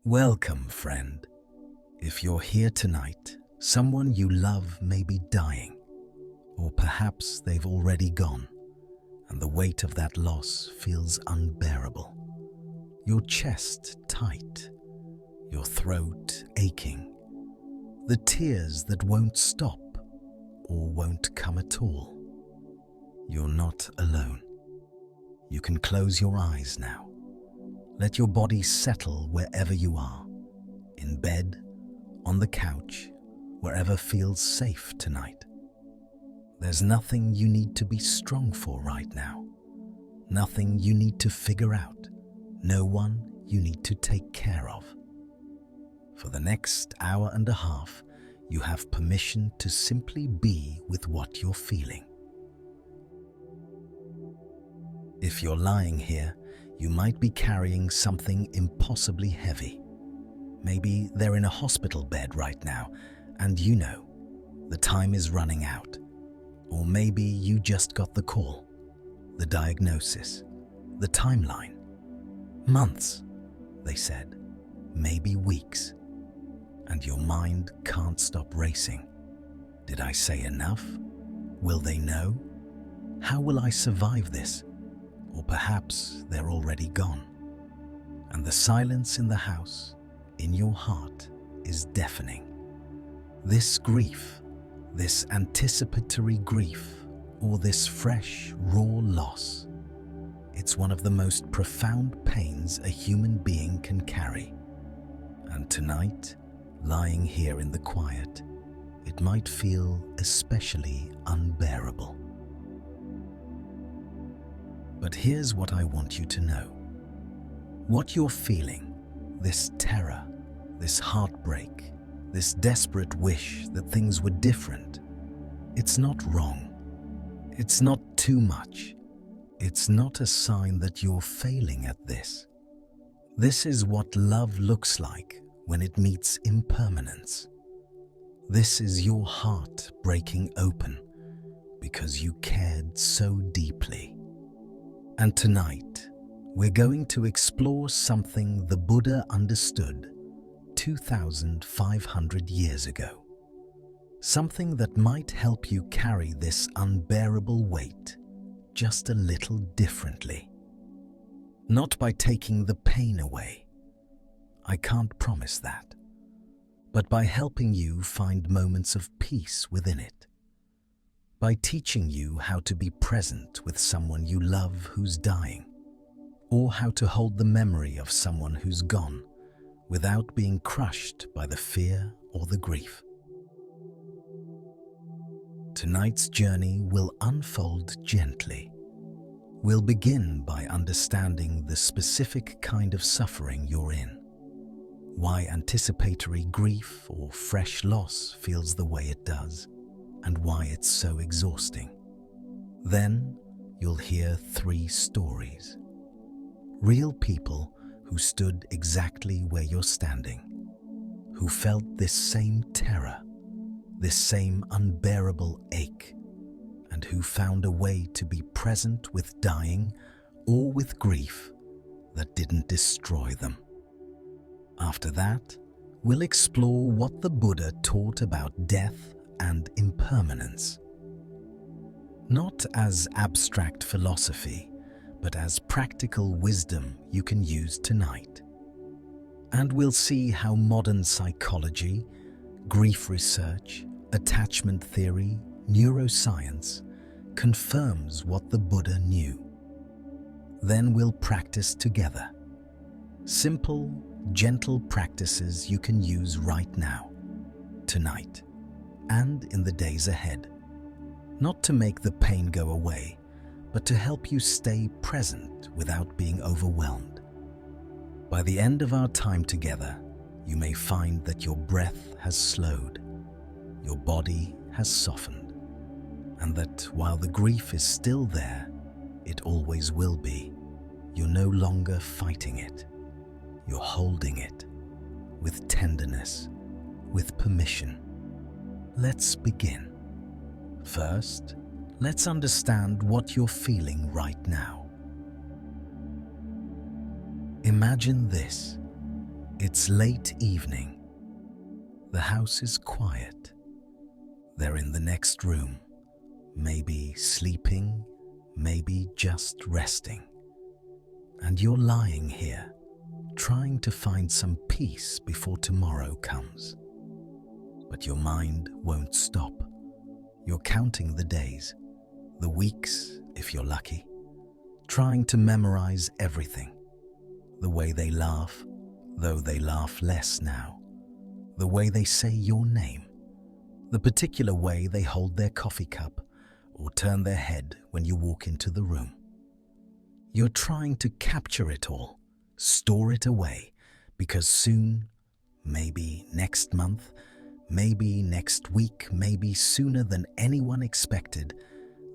Welcome, friend. If you're here tonight, someone you love may be dying, or perhaps they've already gone, and the weight of that loss feels unbearable. Your chest tight, your throat aching, the tears that won't stop or won't come at all. You're not alone. You can close your eyes now. Let your body settle wherever you are, in bed, on the couch, wherever feels safe tonight. There's nothing you need to be strong for right now, nothing you need to figure out, no one you need to take care of. For the next hour and a half, you have permission to simply be with what you're feeling. If you're lying here, you might be carrying something impossibly heavy. Maybe they're in a hospital bed right now, and you know the time is running out. Or maybe you just got the call, the diagnosis, the timeline. Months, they said, maybe weeks. And your mind can't stop racing. Did I say enough? Will they know? How will I survive this? Or perhaps they're already gone. And the silence in the house, in your heart, is deafening. This grief, this anticipatory grief, or this fresh, raw loss, it's one of the most profound pains a human being can carry. And tonight, lying here in the quiet, it might feel especially unbearable. But here's what I want you to know. What you're feeling, this terror, this heartbreak, this desperate wish that things were different, it's not wrong. It's not too much. It's not a sign that you're failing at this. This is what love looks like when it meets impermanence. This is your heart breaking open because you cared so deeply. And tonight, we're going to explore something the Buddha understood 2,500 years ago. Something that might help you carry this unbearable weight just a little differently. Not by taking the pain away. I can't promise that. But by helping you find moments of peace within it. By teaching you how to be present with someone you love who's dying, or how to hold the memory of someone who's gone without being crushed by the fear or the grief. Tonight's journey will unfold gently. We'll begin by understanding the specific kind of suffering you're in, why anticipatory grief or fresh loss feels the way it does, and why it's so exhausting. Then you'll hear 3 stories. Real people who stood exactly where you're standing, who felt this same terror, this same unbearable ache, and who found a way to be present with dying or with grief that didn't destroy them. After that, we'll explore what the Buddha taught about death and impermanence. Not as abstract philosophy, but as practical wisdom you can use tonight. And we'll see how modern psychology, grief research, attachment theory, neuroscience confirms what the Buddha knew. Then we'll practice together. Simple, gentle practices you can use right now, tonight, and in the days ahead. Not to make the pain go away, but to help you stay present without being overwhelmed. By the end of our time together, you may find that your breath has slowed, your body has softened, and that while the grief is still there, it always will be, you're no longer fighting it. You're holding it with tenderness, with permission. Let's begin. First, let's understand what you're feeling right now. Imagine this. It's late evening. The house is quiet. They're in the next room, maybe sleeping, maybe just resting. And you're lying here, trying to find some peace before tomorrow comes. But your mind won't stop. You're counting the days, the weeks, if you're lucky, trying to memorize everything. The way they laugh, though they laugh less now. The way they say your name. The particular way they hold their coffee cup or turn their head when you walk into the room. You're trying to capture it all, store it away, because soon, maybe next month, maybe next week, maybe sooner than anyone expected,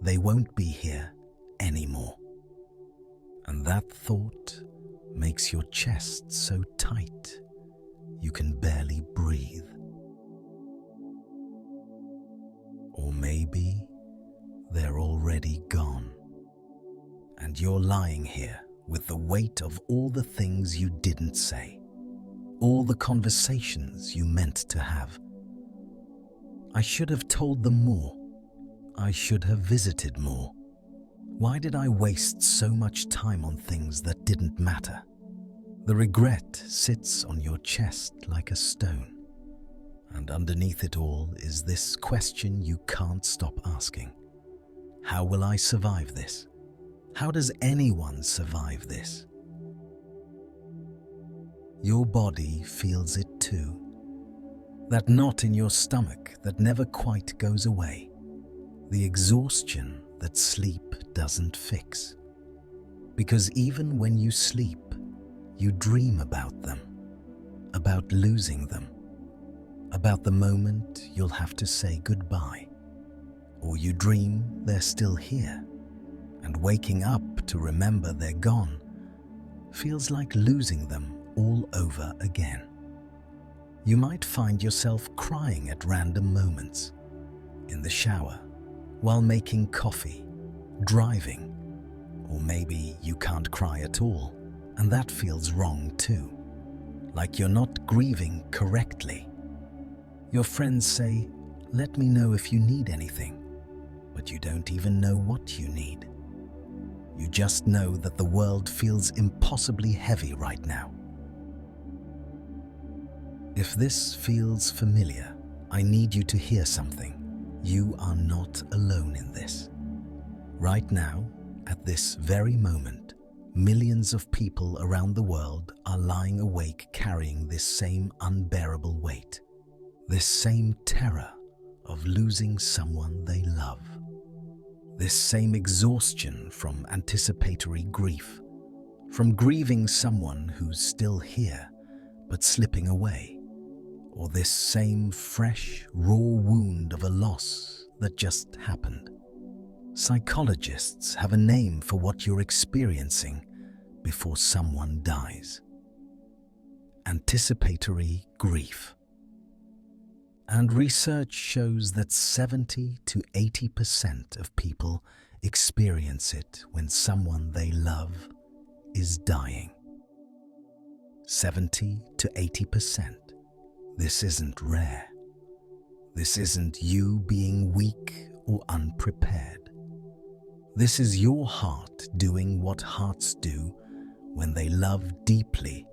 they won't be here anymore. And that thought makes your chest so tight you can barely breathe. Or maybe they're already gone, and you're lying here with the weight of all the things you didn't say, all the conversations you meant to have. I should have told them more. I should have visited more. Why did I waste so much time on things that didn't matter? The regret sits on your chest like a stone. And underneath it all is this question you can't stop asking. How will I survive this? How does anyone survive this? Your body feels it too. That knot in your stomach that never quite goes away. The exhaustion that sleep doesn't fix. Because even when you sleep, you dream about them, about losing them, about the moment you'll have to say goodbye. Or you dream they're still here, and waking up to remember they're gone feels like losing them all over again. You might find yourself crying at random moments, in the shower, while making coffee, driving, or maybe you can't cry at all, and that feels wrong too, like you're not grieving correctly. Your friends say, "Let me know if you need anything," but you don't even know what you need. You just know that the world feels impossibly heavy right now. If this feels familiar, I need you to hear something. You are not alone in this. Right now, at this very moment, millions of people around the world are lying awake carrying this same unbearable weight, this same terror of losing someone they love, this same exhaustion from anticipatory grief, from grieving someone who's still here but slipping away, or this same fresh, raw wound of a loss that just happened. Psychologists have a name for what you're experiencing before someone dies. Anticipatory grief. And research shows that 70 to 80% of people experience it when someone they love is dying. 70 to 80%. This isn't rare. This isn't you being weak or unprepared. This is your heart doing what hearts do when they love deeply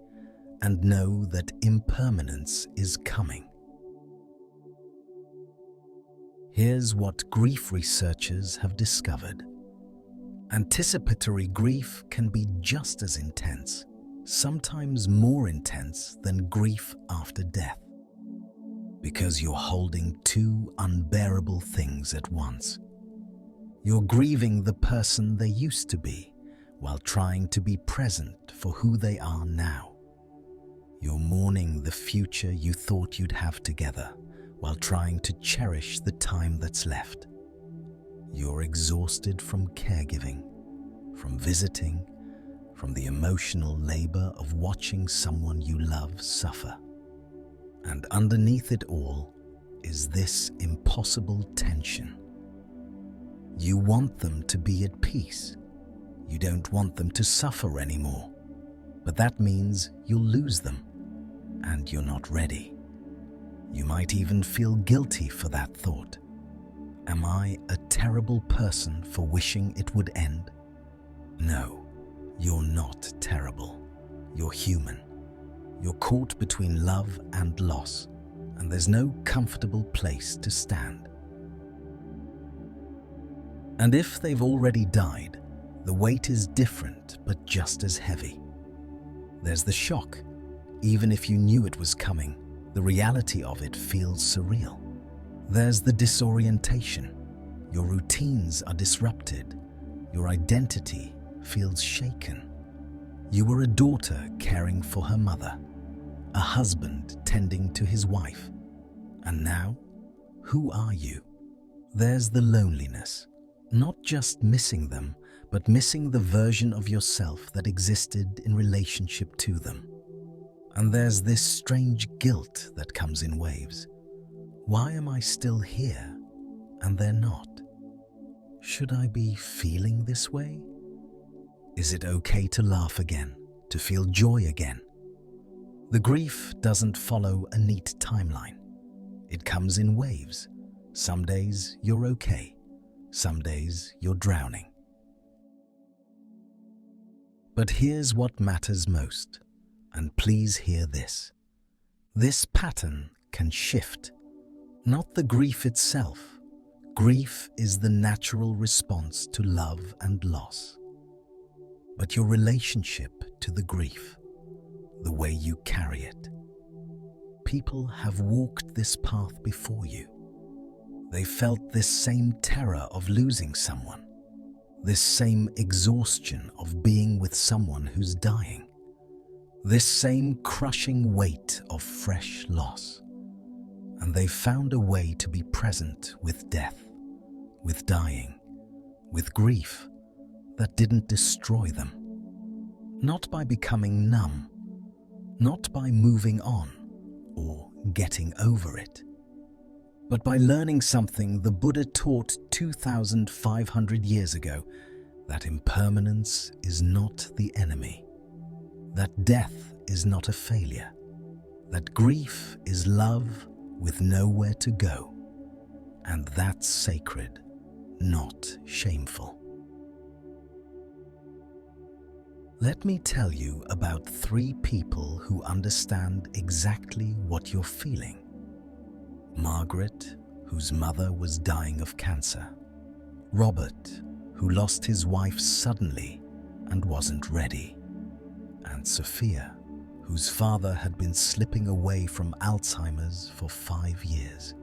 and know that impermanence is coming. Here's what grief researchers have discovered. Anticipatory grief can be just as intense, sometimes more intense than grief after death, because you're holding two unbearable things at once. You're grieving the person they used to be while trying to be present for who they are now. You're mourning the future you thought you'd have together while trying to cherish the time that's left. You're exhausted from caregiving, from visiting, from the emotional labor of watching someone you love suffer. And underneath it all is this impossible tension. You want them to be at peace. You don't want them to suffer anymore. But that means you'll lose them. and you're not ready. You might even feel guilty for that thought. Am I a terrible person for wishing it would end? No, you're not terrible. You're human. You're caught between love and loss, and there's no comfortable place to stand. And if they've already died, the weight is different but just as heavy. There's the shock. Even if you knew it was coming, the reality of it feels surreal. There's the disorientation. Your routines are disrupted. Your identity feels shaken. You were a daughter caring for her mother, a husband tending to his wife. And now, who are you? There's the loneliness. Not just missing them, but missing the version of yourself that existed in relationship to them. And there's this strange guilt that comes in waves. Why am I still here and they're not? Should I be feeling this way? Is it okay to laugh again, to feel joy again? The grief doesn't follow a neat timeline. It comes in waves. Some days you're okay. Some days you're drowning. But here's what matters most, and please hear this. This pattern can shift. Not the grief itself. Grief is the natural response to love and loss. But your relationship to the grief, the way you carry it. People have walked this path before you. They felt this same terror of losing someone, this same exhaustion of being with someone who's dying, this same crushing weight of fresh loss. And they found a way to be present with death, with dying, with grief that didn't destroy them. Not by becoming numb, not by moving on or getting over it, but by learning something the Buddha taught 2,500 years ago, that impermanence is not the enemy, that death is not a failure, that grief is love with nowhere to go, and that's sacred, not shameful. Let me tell you about 3 people who understand exactly what you're feeling. Margaret, whose mother was dying of cancer. Robert, who lost his wife suddenly and wasn't ready. And Sophia, whose father had been slipping away from Alzheimer's for 5 years.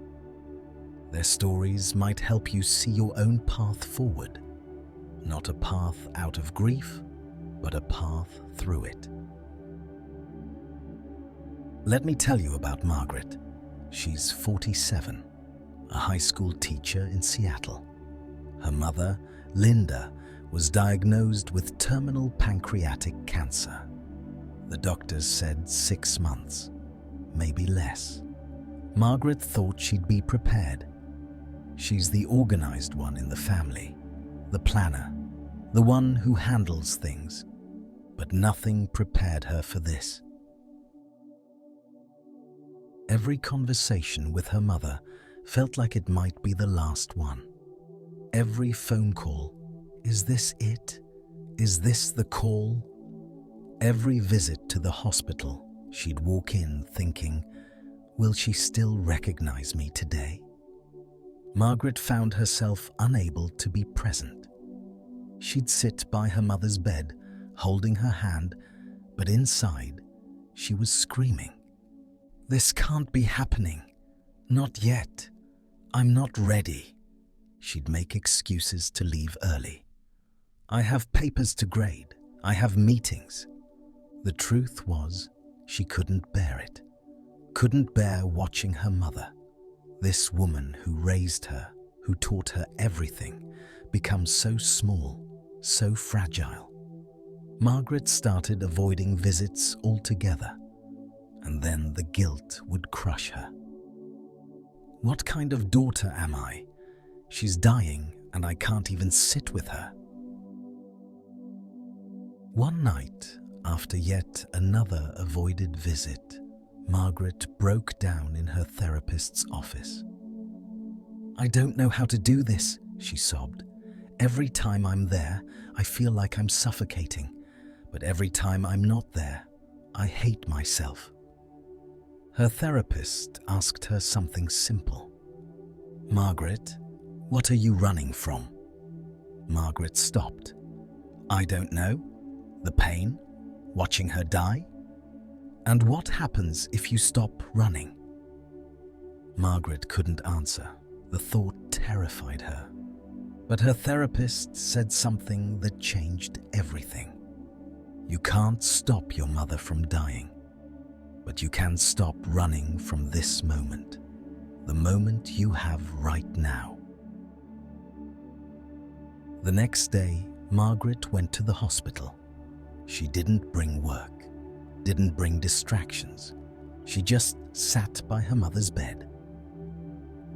Their stories might help you see your own path forward. Not a path out of grief, but a path through it. Let me tell you about Margaret. She's 47, a high school teacher in Seattle. Her mother, Linda, was diagnosed with terminal pancreatic cancer. The doctors said 6 months, maybe less. Margaret thought she'd be prepared. She's the organized one in the family, the planner, the one who handles things. But nothing prepared her for this. Every conversation with her mother felt like it might be the last one. Every phone call, is this it? Is this the call? Every visit to the hospital, she'd walk in thinking, will she still recognize me today? Margaret found herself unable to be present. She'd sit by her mother's bed, holding her hand, but inside, she was screaming. This can't be happening. Not yet. I'm not ready. She'd make excuses to leave early. I have papers to grade. I have meetings. The truth was, she couldn't bear it. Couldn't bear watching her mother, this woman who raised her, who taught her everything, become so small, so fragile. Margaret started avoiding visits altogether, and then the guilt would crush her. What kind of daughter am I? She's dying and I can't even sit with her. One night, after yet another avoided visit, Margaret broke down in her therapist's office. "I don't know how to do this," she sobbed. "Every time I'm there, I feel like I'm suffocating. But every time I'm not there, I hate myself." Her therapist asked her something simple. "Margaret, what are you running from?" Margaret stopped. "I don't know. The pain? Watching her die? And what happens if you stop running?" Margaret couldn't answer. The thought terrified her. But her therapist said something that changed everything. "You can't stop your mother from dying, but you can stop running from this moment, the moment you have right now." The next day, Margaret went to the hospital. She didn't bring work, didn't bring distractions. She just sat by her mother's bed.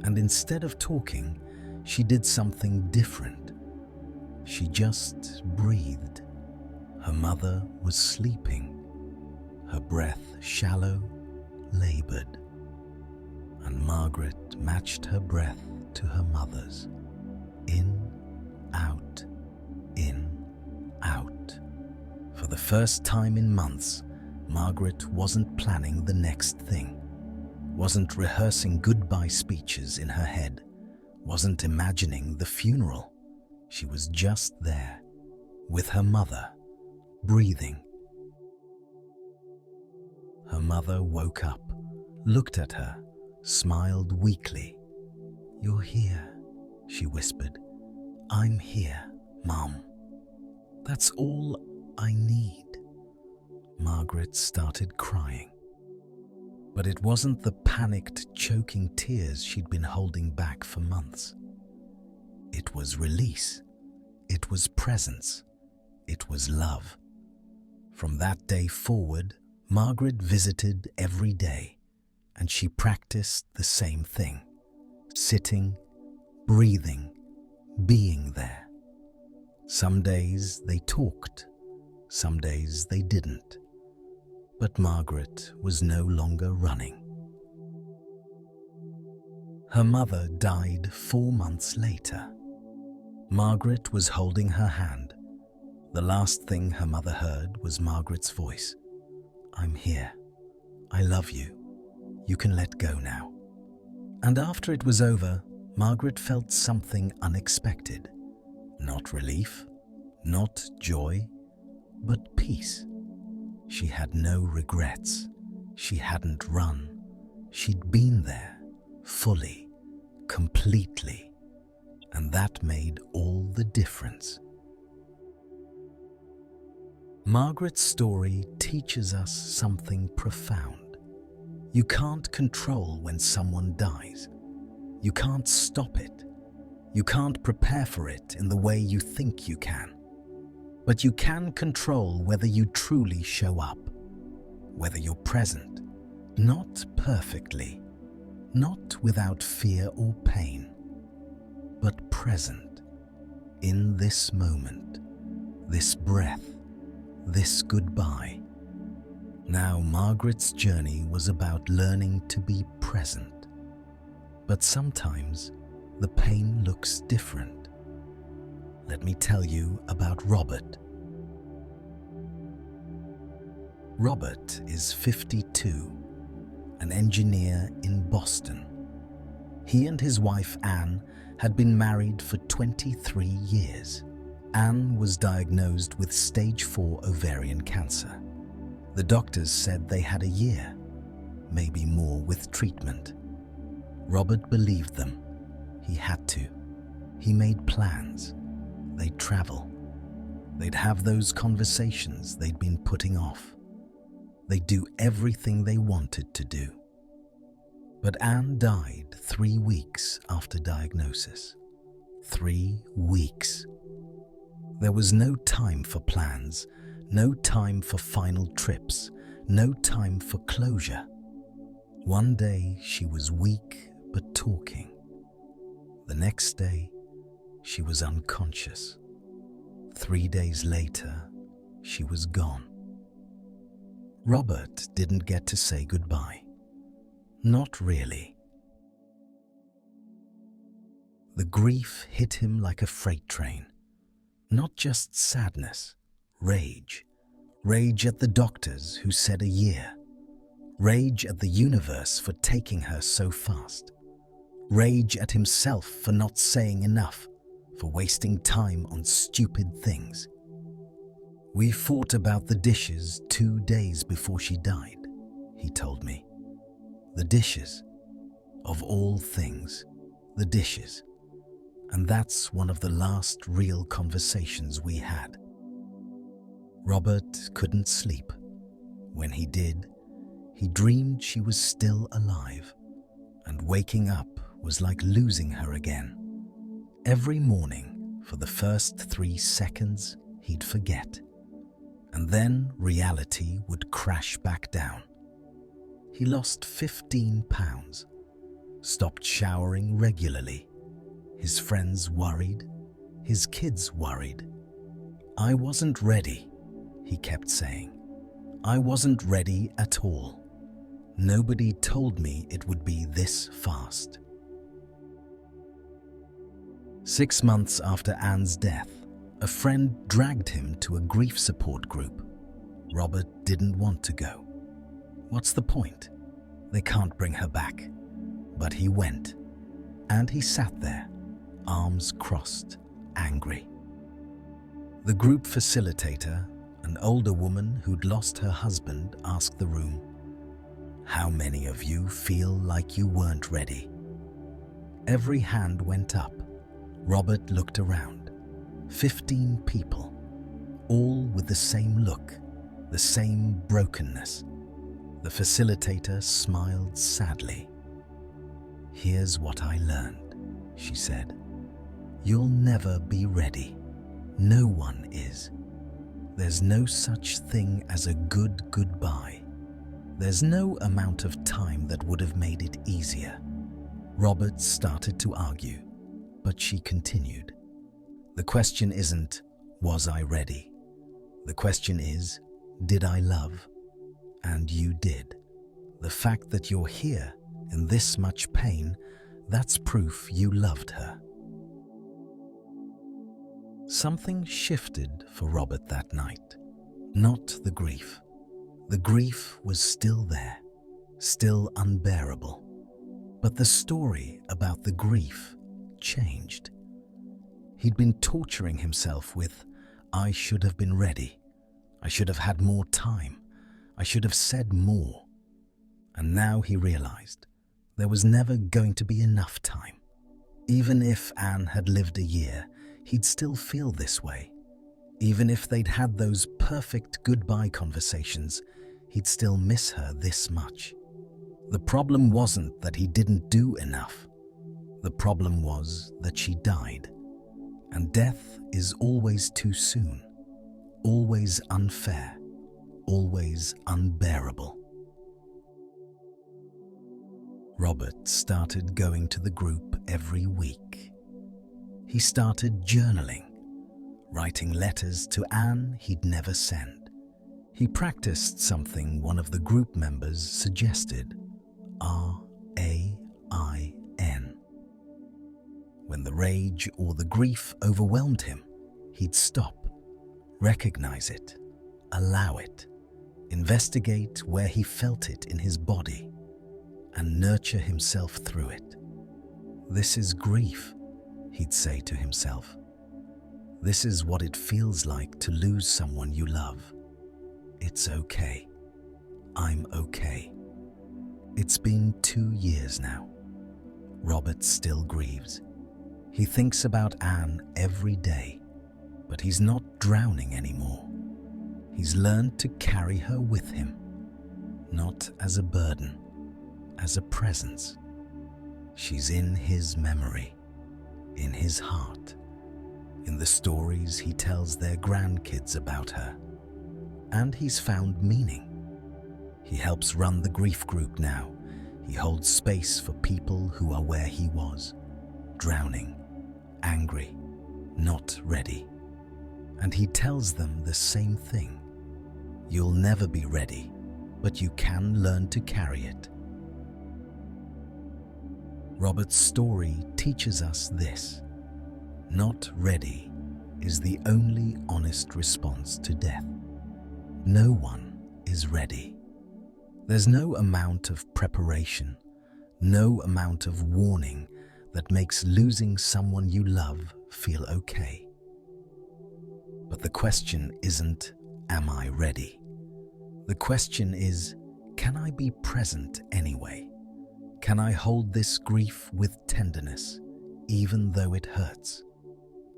And instead of talking, she did something different. She just breathed. Her mother was sleeping, her breath shallow, labored. And Margaret matched her breath to her mother's. In, out, in, out. For the first time in months, Margaret wasn't planning the next thing, wasn't rehearsing goodbye speeches in her head, wasn't imagining the funeral. She was just there, with her mother, breathing. Her mother woke up, looked at her, smiled weakly. "You're here," she whispered. "I'm here, Mom. That's all I need." Margaret started crying. But it wasn't the panicked, choking tears she'd been holding back for months. It was release. It was presence. It was love. From that day forward, Margaret visited every day, and she practiced the same thing: sitting, breathing, being there. Some days they talked, some days they didn't. But Margaret was no longer running. Her mother died 4 months later. Margaret was holding her hand. The last thing her mother heard was Margaret's voice. "I'm here. I love you. You can let go now." And after it was over, Margaret felt something unexpected. Not relief, not joy, but peace. She had no regrets. She hadn't run. She'd been there, fully, completely. And that made all the difference. Margaret's story teaches us something profound. You can't control when someone dies. You can't stop it. You can't prepare for it in the way you think you can. But you can control whether you truly show up, whether you're present, not perfectly, not without fear or pain, but present, in this moment, this breath, this goodbye. Now, Margaret's journey was about learning to be present. But sometimes the pain looks different. Let me tell you about Robert. Robert is 52, an engineer in Boston. He and his wife Anne had been married for 23 years. Anne was diagnosed with stage 4 ovarian cancer. The doctors said they had a year, maybe more with treatment. Robert believed them. He had to. He made plans. They'd travel. They'd have those conversations they'd been putting off. They'd do everything they wanted to do. But Anne died 3 weeks after diagnosis. 3 weeks. There was no time for plans, no time for final trips, no time for closure. One day she was weak but talking. The next day she was unconscious. 3 days later she was gone. Robert didn't get to say goodbye. Not really. The grief hit him like a freight train. Not just sadness, rage. Rage at the doctors who said a year. Rage at the universe for taking her so fast. Rage at himself for not saying enough, for wasting time on stupid things. We fought about the dishes 2 days before she died, he told me. The dishes. Of all things, the dishes. And that's one of the last real conversations we had. Robert couldn't sleep. When he did, he dreamed she was still alive, and waking up was like losing her again. Every morning, for the first 3 seconds, he'd forget, and then reality would crash back down. He lost 15 pounds, stopped showering regularly. His friends worried, his kids worried. I wasn't ready, he kept saying. I wasn't ready at all. Nobody told me it would be this fast. 6 months after Anne's death, a friend dragged him to a grief support group. Robert didn't want to go. What's the point? They can't bring her back. But he went, and he sat there, arms crossed, angry. The group facilitator, an older woman who'd lost her husband, asked the room, "How many of you feel like you weren't ready?" Every hand went up. Robert looked around. 15 people, all with the same look, the same brokenness. The facilitator smiled sadly. "Here's what I learned," she said. "You'll never be ready. No one is. There's no such thing as a good goodbye. There's no amount of time that would have made it easier." Robert started to argue, but she continued. "The question isn't, was I ready? The question is, did I love? And you did. The fact that you're here in this much pain, that's proof you loved her." Something shifted for Robert that night. Not the grief. The grief was still there, still unbearable. But the story about the grief changed. He'd been torturing himself with, "I should have been ready. I should have had more time. I should have said more." And now he realized there was never going to be enough time. Even if Anne had lived a year, he'd still feel this way. Even if they'd had those perfect goodbye conversations, he'd still miss her this much. The problem wasn't that he didn't do enough. The problem was that she died. And death is always too soon, always unfair, always unbearable. Robert started going to the group every week. He started journaling, writing letters to Anne he'd never send. He practiced something one of the group members suggested, RAIN. When the rage or the grief overwhelmed him, he'd stop, recognize it, allow it, investigate where he felt it in his body, and nurture himself through it. "This is grief," he'd say to himself. "This is what it feels like to lose someone you love. It's okay. I'm okay." It's been 2 years now. Robert still grieves. He thinks about Anne every day, but he's not drowning anymore. He's learned to carry her with him, not as a burden, as a presence. She's in his memory, in his heart, in the stories he tells their grandkids about her. And he's found meaning. He helps run the grief group now. He holds space for people who are where he was, drowning, angry, not ready. And he tells them the same thing. You'll never be ready, but you can learn to carry it. Robert's story teaches us this: not ready is the only honest response to death. No one is ready. There's no amount of preparation, no amount of warning that makes losing someone you love feel okay. But the question isn't, am I ready? The question is, can I be present anyway? Can I hold this grief with tenderness, even though it hurts?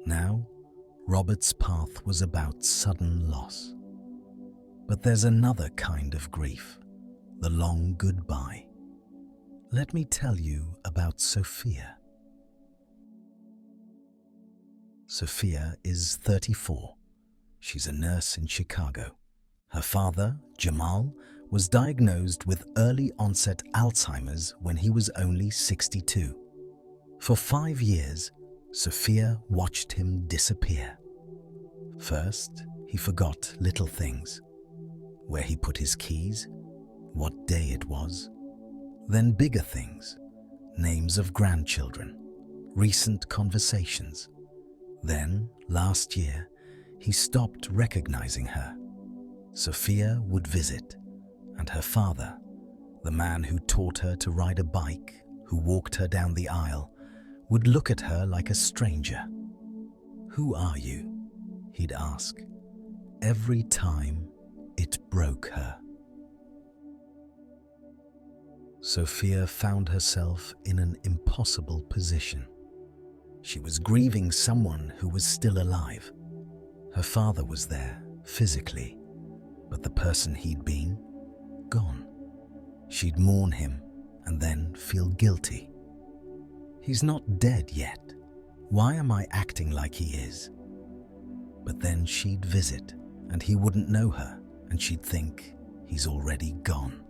Now, Robert's path was about sudden loss. But there's another kind of grief, the long goodbye. Let me tell you about Sophia. Sophia is 34. She's a nurse in Chicago. Her father, Jamal, was diagnosed with early-onset Alzheimer's when he was only 62. For 5 years, Sophia watched him disappear. First, he forgot little things: where he put his keys, what day it was. Then bigger things: names of grandchildren, recent conversations. Then, last year, he stopped recognizing her. Sophia would visit, and her father, the man who taught her to ride a bike, who walked her down the aisle, would look at her like a stranger. "Who are you?" he'd ask. Every time, it broke her. Sophia found herself in an impossible position. She was grieving someone who was still alive. Her father was there, physically, but the person he'd been, gone. She'd mourn him and then feel guilty. He's not dead yet. Why am I acting like he is? But then she'd visit, and he wouldn't know her, and she'd think he's already gone.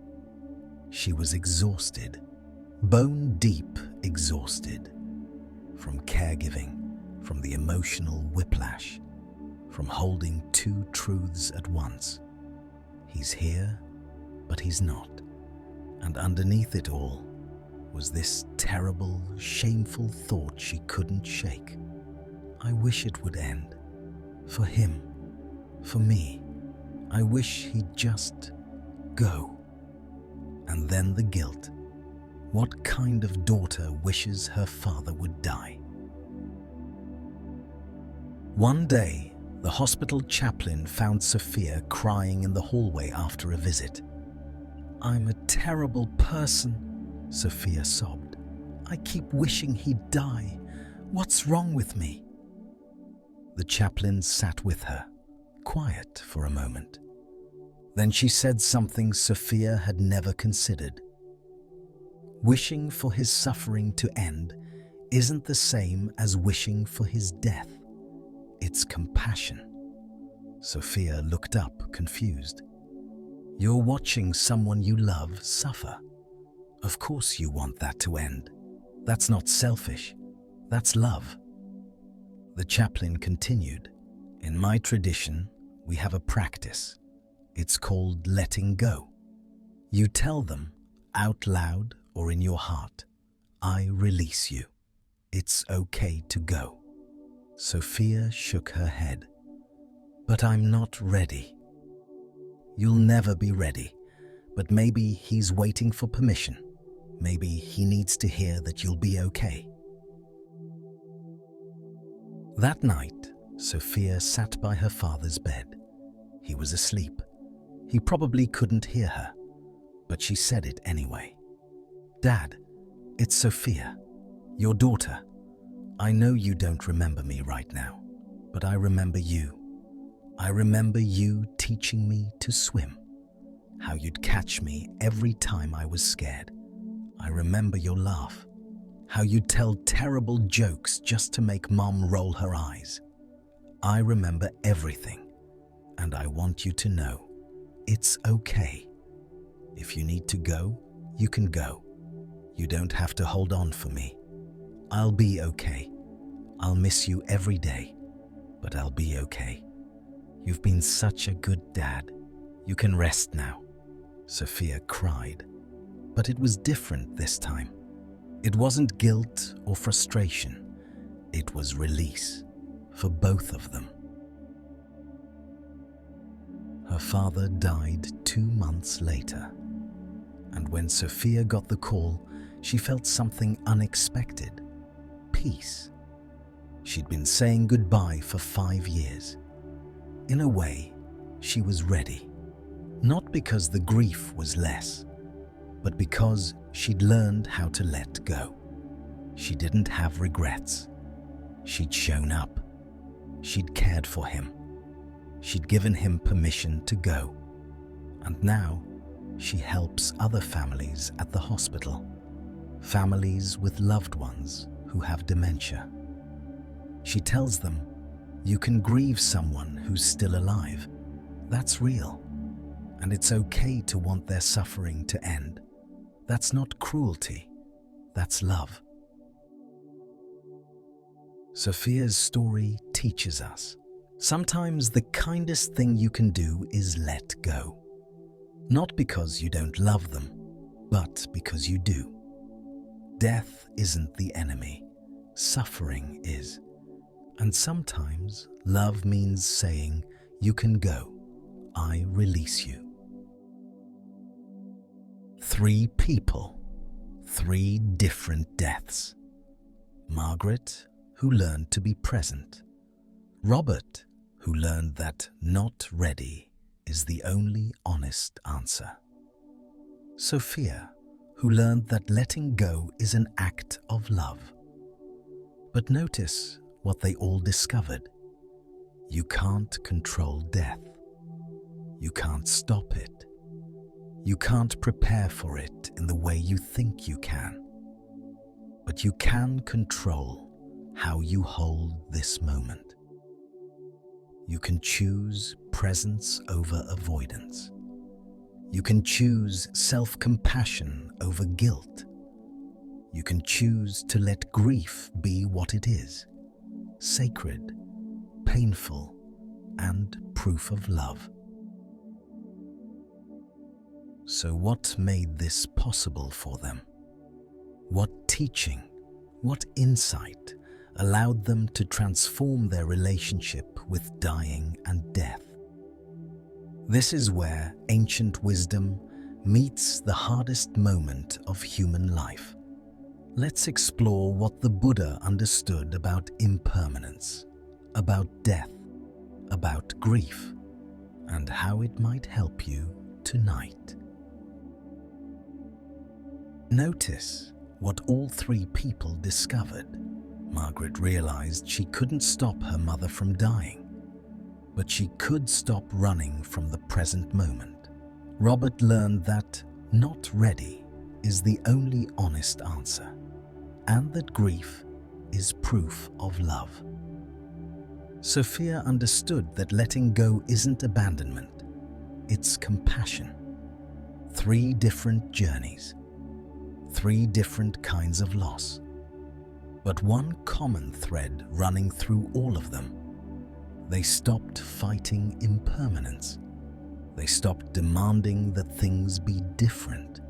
She was exhausted, bone deep exhausted, from caregiving, from the emotional whiplash, from holding two truths at once. He's here, but he's not. And underneath it all was this terrible, shameful thought she couldn't shake. I wish it would end. For him, for me. I wish he'd just go. And then the guilt. What kind of daughter wishes her father would die? One day, the hospital chaplain found Sophia crying in the hallway after a visit. "I'm a terrible person," Sophia sobbed. "I keep wishing he'd die. What's wrong with me?" The chaplain sat with her, quiet for a moment. Then she said something Sophia had never considered. Wishing for his suffering to end isn't the same as wishing for his death. It's compassion. Sophia looked up, confused. You're watching someone you love suffer. Of course you want that to end. That's not selfish. That's love. The chaplain continued, "In my tradition, we have a practice. It's called letting go. You tell them, out loud or in your heart, 'I release you. It's okay to go.'" Sophia shook her head. "But I'm not ready." "You'll never be ready, but maybe he's waiting for permission. Maybe he needs to hear that you'll be okay." That night, Sophia sat by her father's bed. He was asleep. He probably couldn't hear her, but she said it anyway. "Dad, it's Sophia, your daughter. I know you don't remember me right now, but I remember you. I remember you teaching me to swim, how you'd catch me every time I was scared. I remember your laugh, how you'd tell terrible jokes just to make Mom roll her eyes. I remember everything, and I want you to know, it's okay. If you need to go, you can go. You don't have to hold on for me. I'll be okay. I'll miss you every day, but I'll be okay. You've been such a good dad. You can rest now." Sophia cried, but it was different this time. It wasn't guilt or frustration, it was release for both of them. Her father died 2 months later, and when Sophia got the call, she felt something unexpected: peace. She'd been saying goodbye for 5 years. In a way, she was ready. Not because the grief was less, but because she'd learned how to let go. She didn't have regrets. She'd shown up. She'd cared for him. She'd given him permission to go. And now, she helps other families at the hospital. Families with loved ones who have dementia. She tells them, you can grieve someone who's still alive. That's real. And it's okay to want their suffering to end. That's not cruelty. That's love. Sophia's story teaches us, sometimes the kindest thing you can do is let go. Not because you don't love them, but because you do. Death isn't the enemy. Suffering is. And sometimes love means saying, you can go. I release you. 3 people, 3 different deaths. Margaret, who learned to be present. Robert, who learned that not ready is the only honest answer. Sophia, who learned that letting go is an act of love. But notice what they all discovered. You can't control death. You can't stop it. You can't prepare for it in the way you think you can. But you can control how you hold this moment. You can choose presence over avoidance. You can choose self-compassion over guilt. You can choose to let grief be what it is: sacred, painful, and proof of love. So what made this possible for them? What teaching, what insight allowed them to transform their relationship with dying and death? This is where ancient wisdom meets the hardest moment of human life. Let's explore what the Buddha understood about impermanence, about death, about grief, and how it might help you tonight. Notice what all 3 people discovered. Margaret realized she couldn't stop her mother from dying, but she could stop running from the present moment. Robert learned that not ready is the only honest answer, and that grief is proof of love. Sophia understood that letting go isn't abandonment, it's compassion. 3 different journeys, 3 different kinds of loss, but one common thread running through all of them. They stopped fighting impermanence. They stopped demanding that things be different.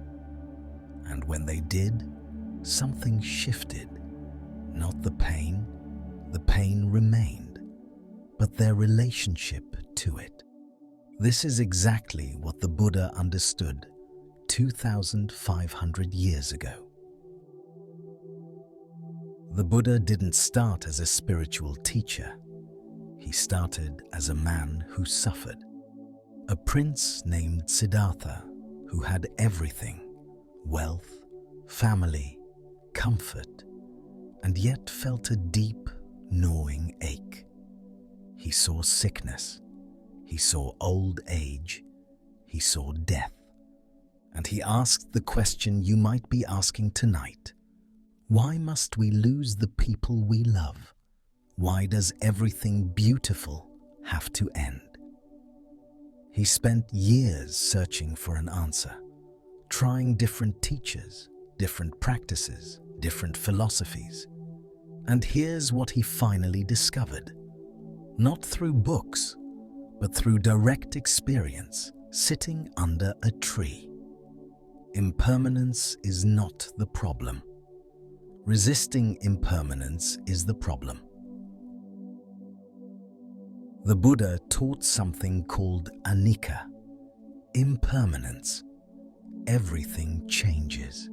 And when they did, something shifted. Not the pain remained, but their relationship to it. This is exactly what the Buddha understood 2,500 years ago. The Buddha didn't start as a spiritual teacher. He started as a man who suffered. A prince named Siddhartha who had everything: wealth, family, comfort, and yet felt a deep, gnawing ache. He saw sickness, he saw old age, he saw death. And he asked the question you might be asking tonight: why must we lose the people we love? Why does everything beautiful have to end? He spent years searching for an answer, trying different teachers, different practices, different philosophies. And here's what he finally discovered. Not through books, but through direct experience, sitting under a tree. Impermanence is not the problem. Resisting impermanence is the problem. The Buddha taught something called anicca, impermanence. Everything changes.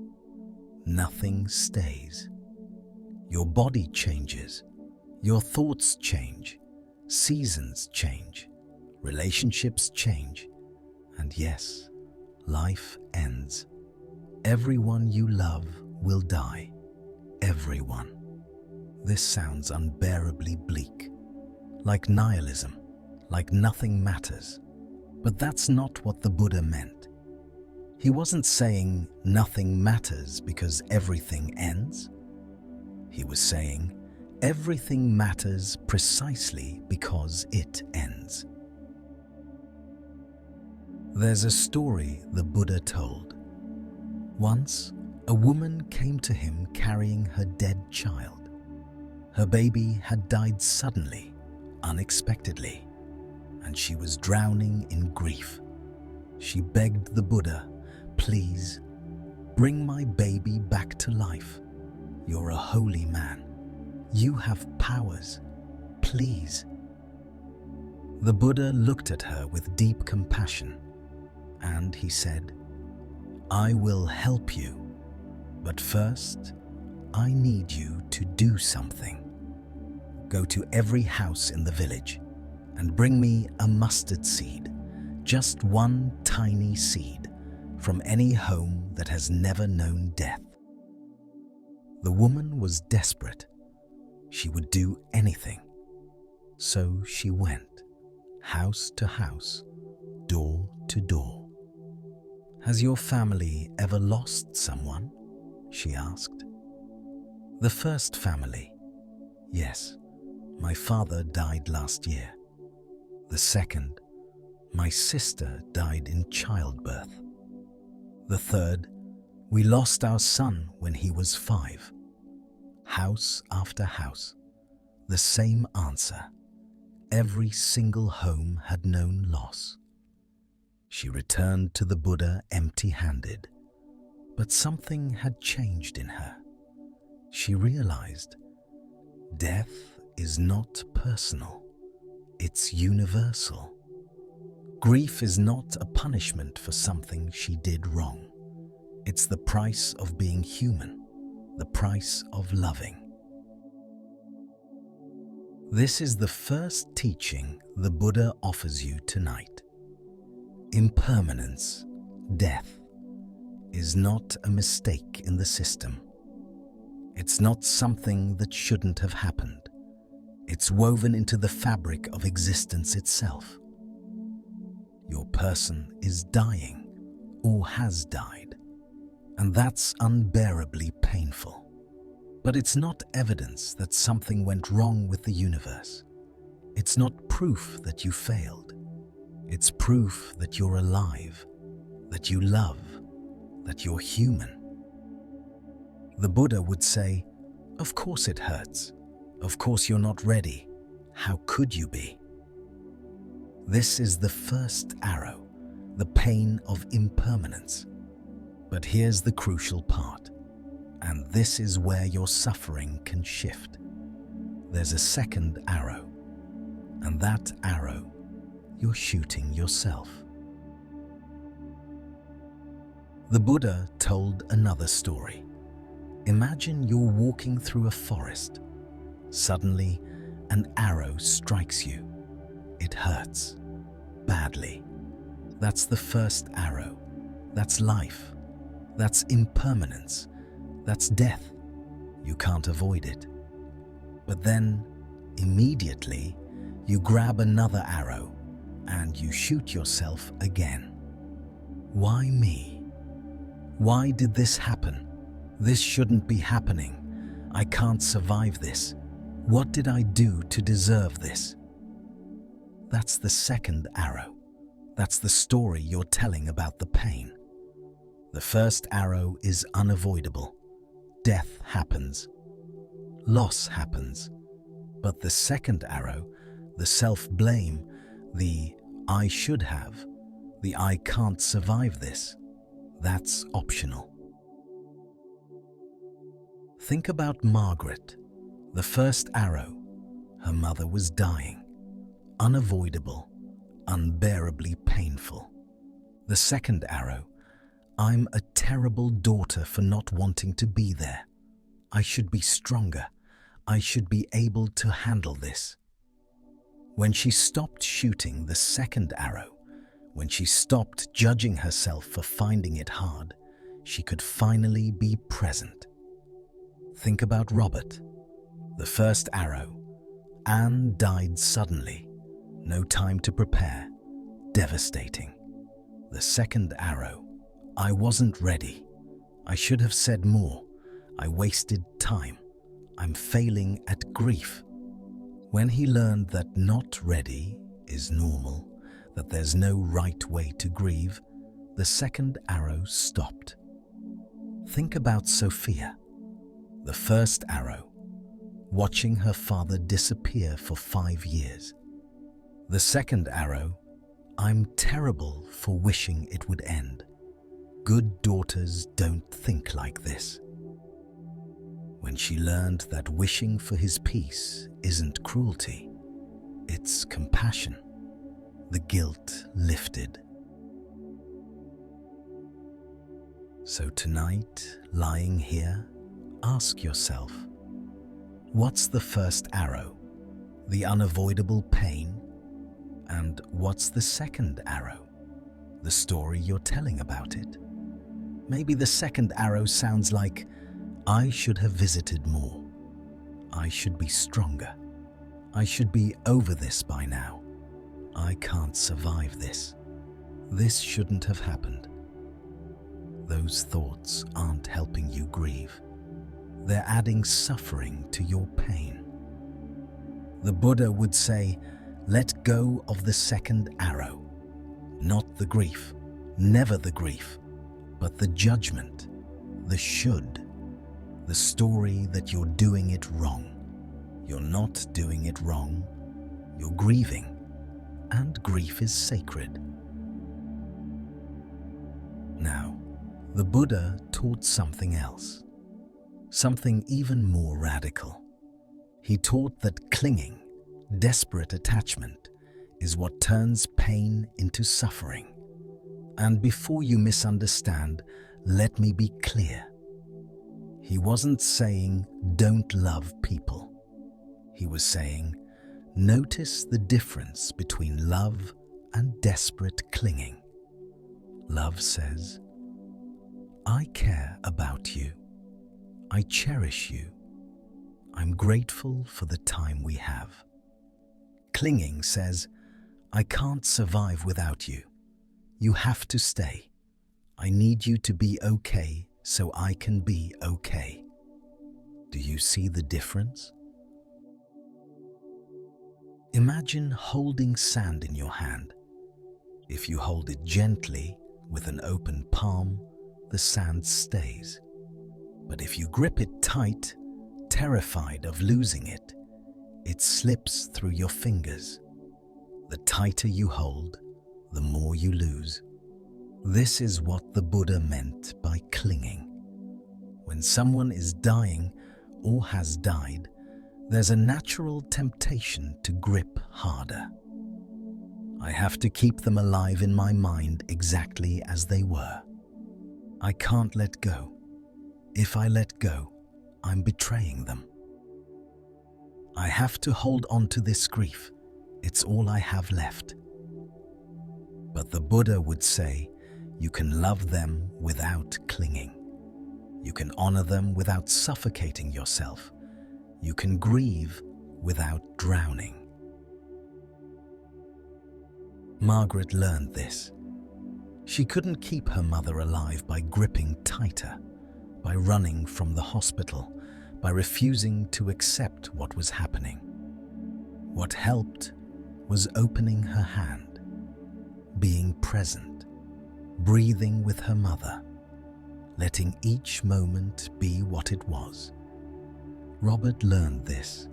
Nothing stays. Your body changes. Your thoughts change. Seasons change. Relationships change. And yes, life ends. Everyone you love will die. Everyone. This sounds unbearably bleak. Like nihilism. Like nothing matters. But that's not what the Buddha meant. He wasn't saying nothing matters because everything ends. He was saying everything matters precisely because it ends. There's a story the Buddha told. Once, a woman came to him carrying her dead child. Her baby had died suddenly, unexpectedly, and she was drowning in grief. She begged the Buddha, "Please, bring my baby back to life. You're a holy man. You have powers. Please." The Buddha looked at her with deep compassion, and he said, "I will help you, but first, I need you to do something. Go to every house in the village and bring me a mustard seed, just one tiny seed, from any home that has never known death." The woman was desperate. She would do anything. So she went, house to house, door to door. "Has your family ever lost someone?" she asked. "The first family? Yes, my father died last year. The second, my sister died in childbirth. The third, we lost our son when he was 5. House after house, the same answer. Every single home had known loss. She returned to the Buddha empty-handed, but something had changed in her. She realized death is not personal, it's universal. Grief is not a punishment for something she did wrong. It's the price of being human, the price of loving. This is the first teaching the Buddha offers you tonight. Impermanence, death, is not a mistake in the system. It's not something that shouldn't have happened. It's woven into the fabric of existence itself. Your person is dying or has died, and that's unbearably painful. But it's not evidence that something went wrong with the universe. It's not proof that you failed. It's proof that you're alive, that you love, that you're human. The Buddha would say, "Of course it hurts. Of course you're not ready. How could you be?" This is the first arrow, the pain of impermanence. But here's the crucial part, and this is where your suffering can shift. There's a second arrow, and that arrow you're shooting yourself. The Buddha told another story. Imagine you're walking through a forest. Suddenly, an arrow strikes you. It hurts. Badly. That's the first arrow. That's life. That's impermanence. That's death. You can't avoid it. But then, immediately, you grab another arrow and you shoot yourself again. Why me? Why did this happen? This shouldn't be happening. I can't survive this. What did I do to deserve this? That's the second arrow. That's the story you're telling about the pain. The first arrow is unavoidable. Death happens. Loss happens. But the second arrow, the self-blame, the "I should have," the "I can't survive this," that's optional. Think about Margaret. The first arrow, her mother was dying. Unavoidable, unbearably painful. The second arrow, I'm a terrible daughter for not wanting to be there. I should be stronger. I should be able to handle this. When she stopped shooting the second arrow, when she stopped judging herself for finding it hard, she could finally be present. Think about Robert. The first arrow, Anne died suddenly. No time to prepare. Devastating. The second arrow, I wasn't ready. I should have said more. I wasted time. I'm failing at grief. When he learned that not ready is normal, that there's no right way to grieve, the second arrow stopped. Think about Sophia. The first arrow, watching her father disappear for 5 years. The second arrow, I'm terrible for wishing it would end. Good daughters don't think like this. When she learned that wishing for his peace isn't cruelty, it's compassion, the guilt lifted. So tonight, lying here, ask yourself, what's the first arrow? The unavoidable pain? And what's the second arrow? The story you're telling about it. Maybe the second arrow sounds like, I should have visited more. I should be stronger. I should be over this by now. I can't survive this. This shouldn't have happened. Those thoughts aren't helping you grieve. They're adding suffering to your pain. The Buddha would say, let go of the second arrow. Not the grief, never the grief, but the judgment, the should. The story that you're doing it wrong. You're not doing it wrong. You're grieving, and grief is sacred. Now, the Buddha taught something else, something even more radical. He taught that clinging, desperate attachment, is what turns pain into suffering. And before you misunderstand, let me be clear. He wasn't saying, don't love people. He was saying, notice the difference between love and desperate clinging. Love says, I care about you. I cherish you. I'm grateful for the time we have. Clinging says, I can't survive without you. You have to stay. I need you to be okay so I can be okay. Do you see the difference? Imagine holding sand in your hand. If you hold it gently, with an open palm, the sand stays. But if you grip it tight, terrified of losing it, it slips through your fingers. The tighter you hold, the more you lose. This is what the Buddha meant by clinging. When someone is dying or has died, there's a natural temptation to grip harder. I have to keep them alive in my mind exactly as they were. I can't let go. If I let go, I'm betraying them. I have to hold on to this grief. It's all I have left. But the Buddha would say, you can love them without clinging. You can honor them without suffocating yourself. You can grieve without drowning. Margaret learned this. She couldn't keep her mother alive by gripping tighter, by running from the hospital, by refusing to accept what was happening. What helped was opening her hand, being present, breathing with her mother, letting each moment be what it was. Robert learned this.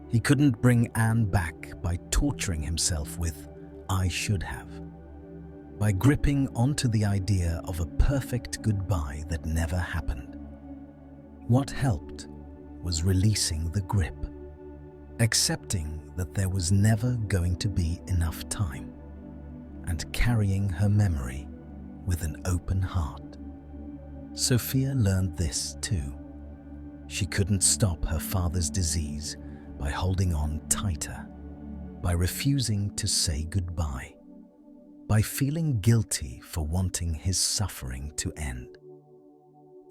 He couldn't bring Anne back by torturing himself with, I should have, by gripping onto the idea of a perfect goodbye that never happened. What helped was releasing the grip, accepting that there was never going to be enough time, and carrying her memory with an open heart. Sophia learned this too. She couldn't stop her father's disease by holding on tighter, by refusing to say goodbye, by feeling guilty for wanting his suffering to end.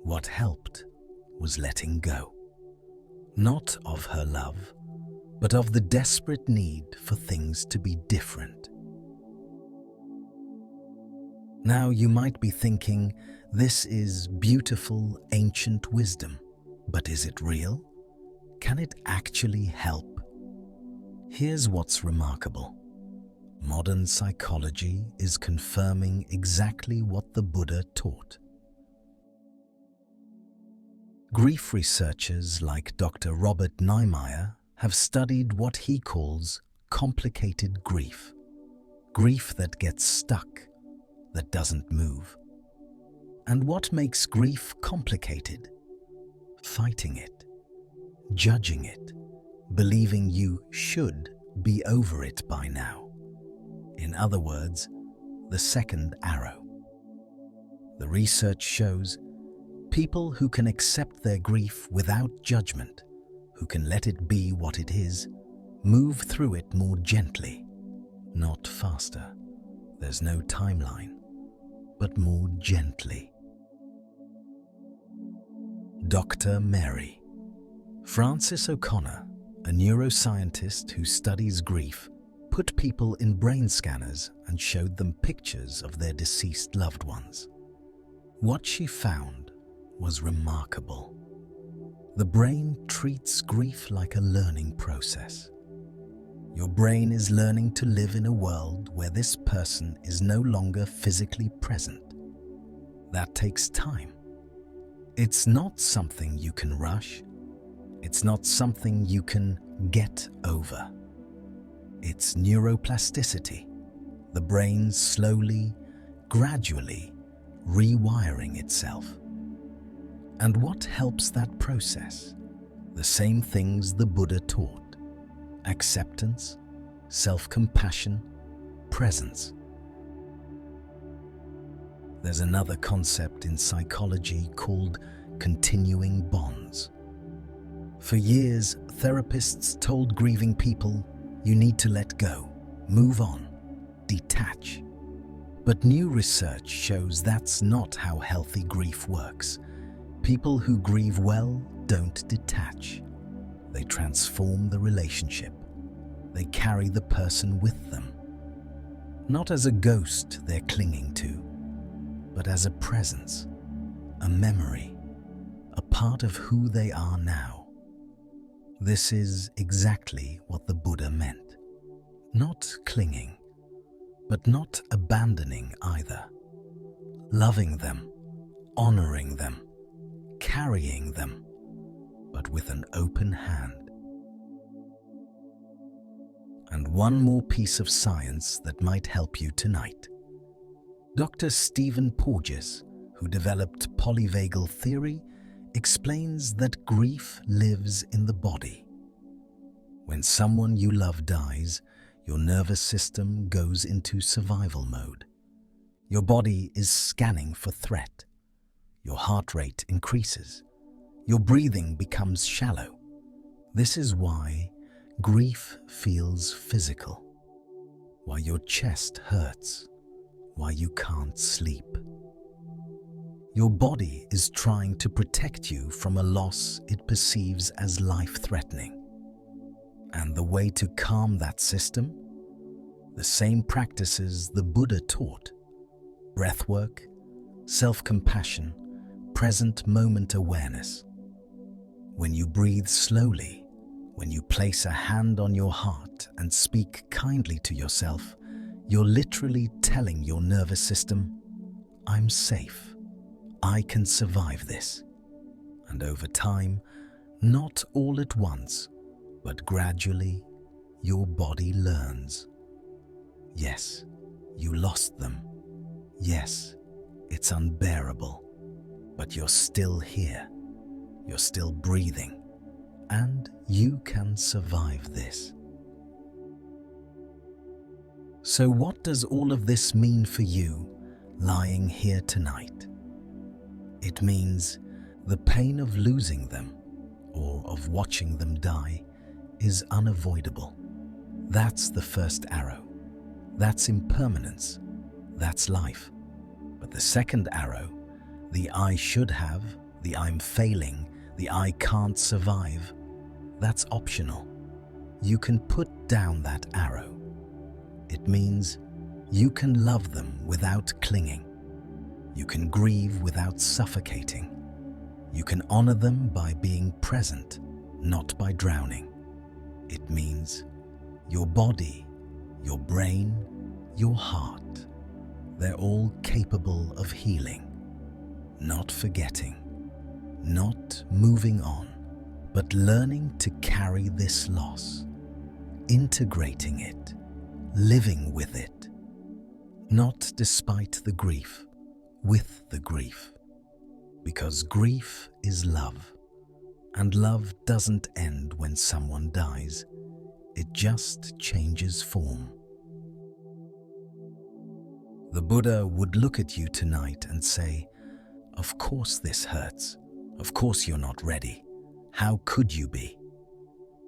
What helped was letting go, not of her love, but of the desperate need for things to be different. Now you might be thinking, this is beautiful ancient wisdom, but is it real? Can it actually help? Here's what's remarkable. Modern psychology is confirming exactly what the Buddha taught. Grief researchers like Dr. Robert Niemeyer have studied what he calls complicated grief. Grief that gets stuck, that doesn't move. And what makes grief complicated? Fighting it, judging it, believing you should be over it by now. In other words, the second arrow. The research shows people who can accept their grief without judgment, who can let it be what it is, move through it more gently, not faster. There's no timeline, but more gently. Dr. Mary. Francis O'Connor, a neuroscientist who studies grief, put people in brain scanners and showed them pictures of their deceased loved ones. What she found was remarkable. The brain treats grief like a learning process. Your brain is learning to live in a world where this person is no longer physically present. That takes time. It's not something you can rush. It's not something you can get over. It's neuroplasticity, the brain slowly, gradually rewiring itself. And what helps that process? The same things the Buddha taught: acceptance, self-compassion, presence. There's another concept in psychology called continuing bonds. For years, therapists told grieving people, you need to let go, move on, detach. But new research shows that's not how healthy grief works. People who grieve well don't detach. They transform the relationship. They carry the person with them. Not as a ghost they're clinging to, but as a presence, a memory, a part of who they are now. This is exactly what the Buddha meant. Not clinging, but not abandoning either. Loving them, honoring them, carrying them, but with an open hand. And one more piece of science that might help you tonight. Dr. Stephen Porges, who developed polyvagal theory, explains that grief lives in the body. When someone you love dies, your nervous system goes into survival mode. Your body is scanning for threat. Your heart rate increases. Your breathing becomes shallow. This is why grief feels physical, why your chest hurts, why you can't sleep. Your body is trying to protect you from a loss it perceives as life-threatening. And the way to calm that system? The same practices the Buddha taught: breathwork, self-compassion, present moment awareness. When you breathe slowly, when you place a hand on your heart and speak kindly to yourself, you're literally telling your nervous system, I'm safe. I can survive this. And over time, not all at once, but gradually, your body learns. Yes, you lost them. Yes, it's unbearable, but you're still here. you're still breathing, and you can survive this. So what does all of this mean for you lying here tonight? It means the pain of losing them or of watching them die is unavoidable. That's the first arrow. That's impermanence. That's life. But the second arrow, the I should have, the I'm failing, the I can't survive, that's optional. You can put down that arrow. It means you can love them without clinging. You can grieve without suffocating. You can honor them by being present, not by drowning. It means your body, your brain, your heart, they're all capable of healing, not forgetting, not moving on, but learning to carry this loss, integrating it, living with it, not despite the grief, with the grief. Because grief is love, and love doesn't end when someone dies. It just changes form. The Buddha would look at you tonight and say, "Of course this hurts. Of course you're not ready. How could you be?"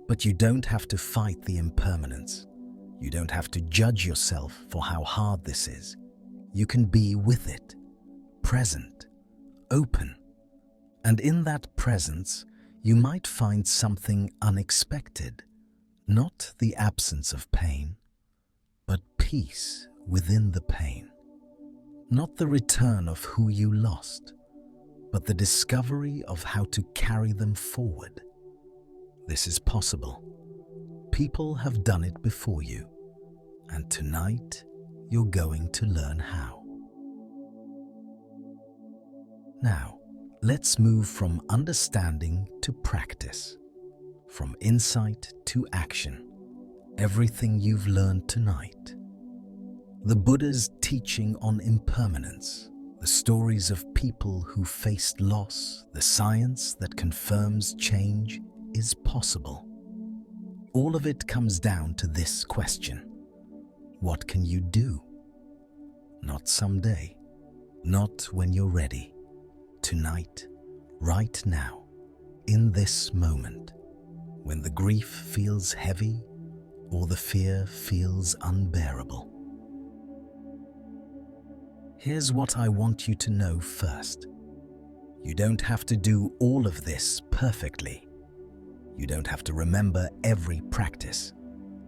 But you don't have to fight the impermanence. You don't have to judge yourself for how hard this is. You can be with it, present, open. And in that presence, you might find something unexpected. Not the absence of pain, but peace within the pain. Not the return of who you lost, but the discovery of how to carry them forward. This is possible. People have done it before you, and tonight you're going to learn how. Now, let's move from understanding to practice, from insight to action, everything you've learned tonight. The Buddha's teaching on impermanence, the stories of people who faced loss, the science that confirms change is possible. All of it comes down to this question: what can you do? Not someday, not when you're ready. Tonight, right now, in this moment, when the grief feels heavy or the fear feels unbearable. Here's what I want you to know first. You don't have to do all of this perfectly. You don't have to remember every practice.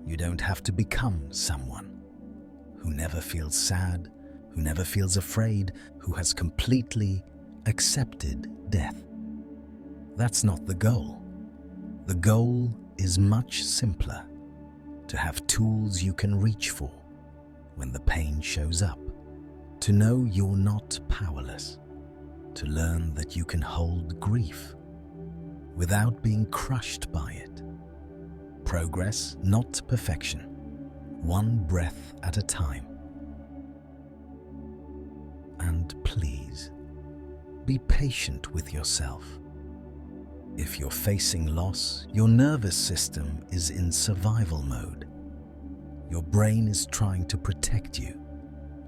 You don't have to become someone who never feels sad, who never feels afraid, who has completely accepted death. That's not the goal. The goal is much simpler: to have tools you can reach for when the pain shows up, to know you're not powerless, to learn that you can hold grief without being crushed by it. Progress, not perfection, one breath at a time. And please, be patient with yourself. If you're facing loss, your nervous system is in survival mode. Your brain is trying to protect you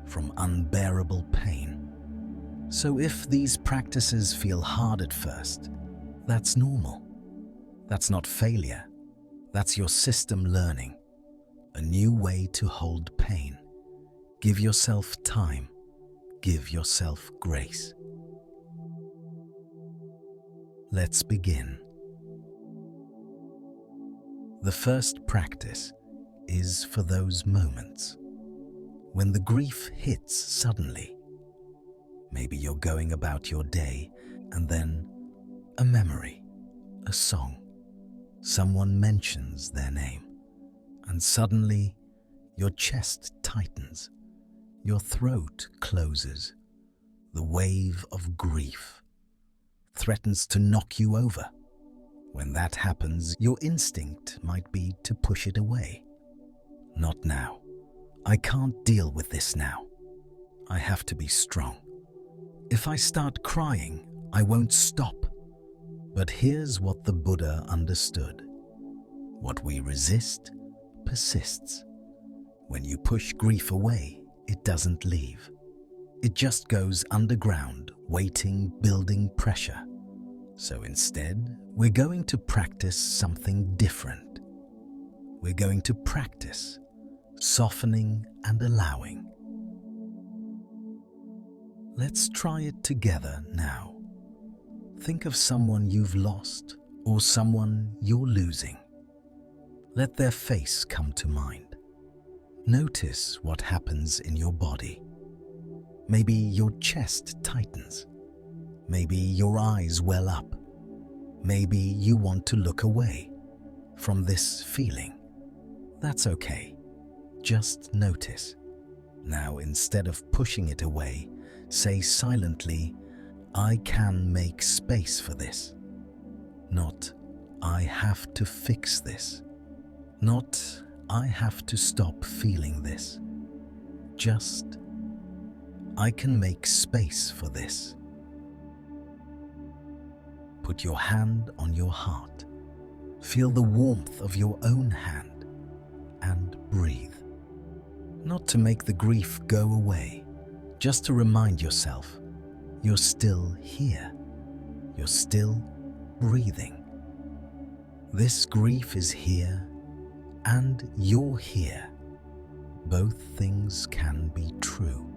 from unbearable pain. So if these practices feel hard at first, that's normal. That's not failure. That's your system learning a new way to hold pain. Give yourself time. Give yourself grace. Let's begin. The first practice is for those moments when the grief hits suddenly. Maybe you're going about your day and then a memory, a song, someone mentions their name, and suddenly your chest tightens, your throat closes. The wave of grief threatens to knock you over. When that happens, your instinct might be to push it away. Not now. I can't deal with this now. I have to be strong. If I start crying, I won't stop. But here's what the Buddha understood. What we resist persists. When you push grief away, it doesn't leave. It just goes underground, waiting, building pressure. So instead, we're going to practice something different. We're going to practice softening and allowing. Let's try it together now. Think of someone you've lost or someone you're losing. Let their face come to mind. Notice what happens in your body. Maybe your chest tightens. Maybe your eyes well up. Maybe you want to look away from this feeling. That's okay. Just notice. Now, instead of pushing it away, say silently, "I can make space for this." Not, "I have to fix this." Not, "I have to stop feeling this." Just, "I can make space for this." Put your hand on your heart. Feel the warmth of your own hand and breathe. Not to make the grief go away, just to remind yourself you're still here. You're still breathing. This grief is here and you're here. Both things can be true.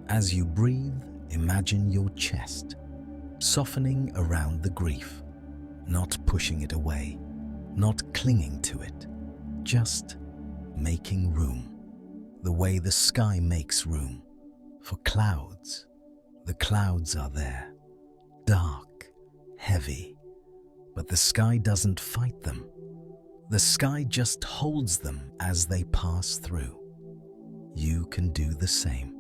As you breathe, imagine your chest softening around the grief, not pushing it away, not clinging to it, just making room, the way the sky makes room for clouds. The clouds are there, dark, heavy, but the sky doesn't fight them. The sky just holds them as they pass through. You can do the same.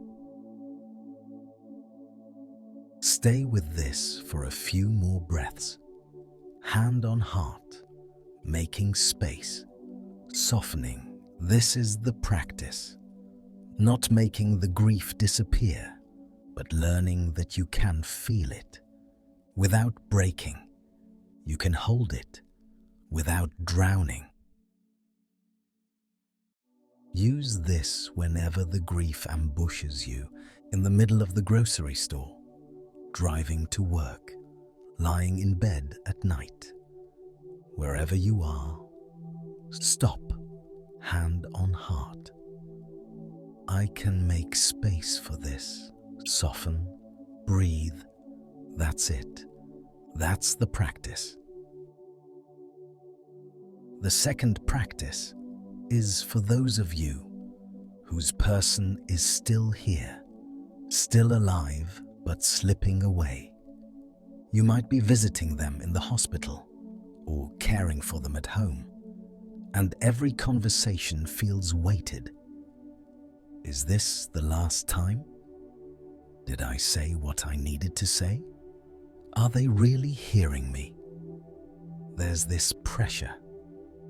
Stay with this for a few more breaths. Hand on heart, making space, softening. This is the practice. Not making the grief disappear, but learning that you can feel it without breaking. You can hold it without drowning. Use this whenever the grief ambushes you in the middle of the grocery store, driving to work, lying in bed at night. Wherever you are, stop, hand on heart. I can make space for this. Soften, breathe. That's it. That's the practice. The second practice is for those of you whose person is still here, still alive, but slipping away. You might be visiting them in the hospital or caring for them at home, and every conversation feels weighted. Is this the last time? Did I say what I needed to say? Are they really hearing me? There's this pressure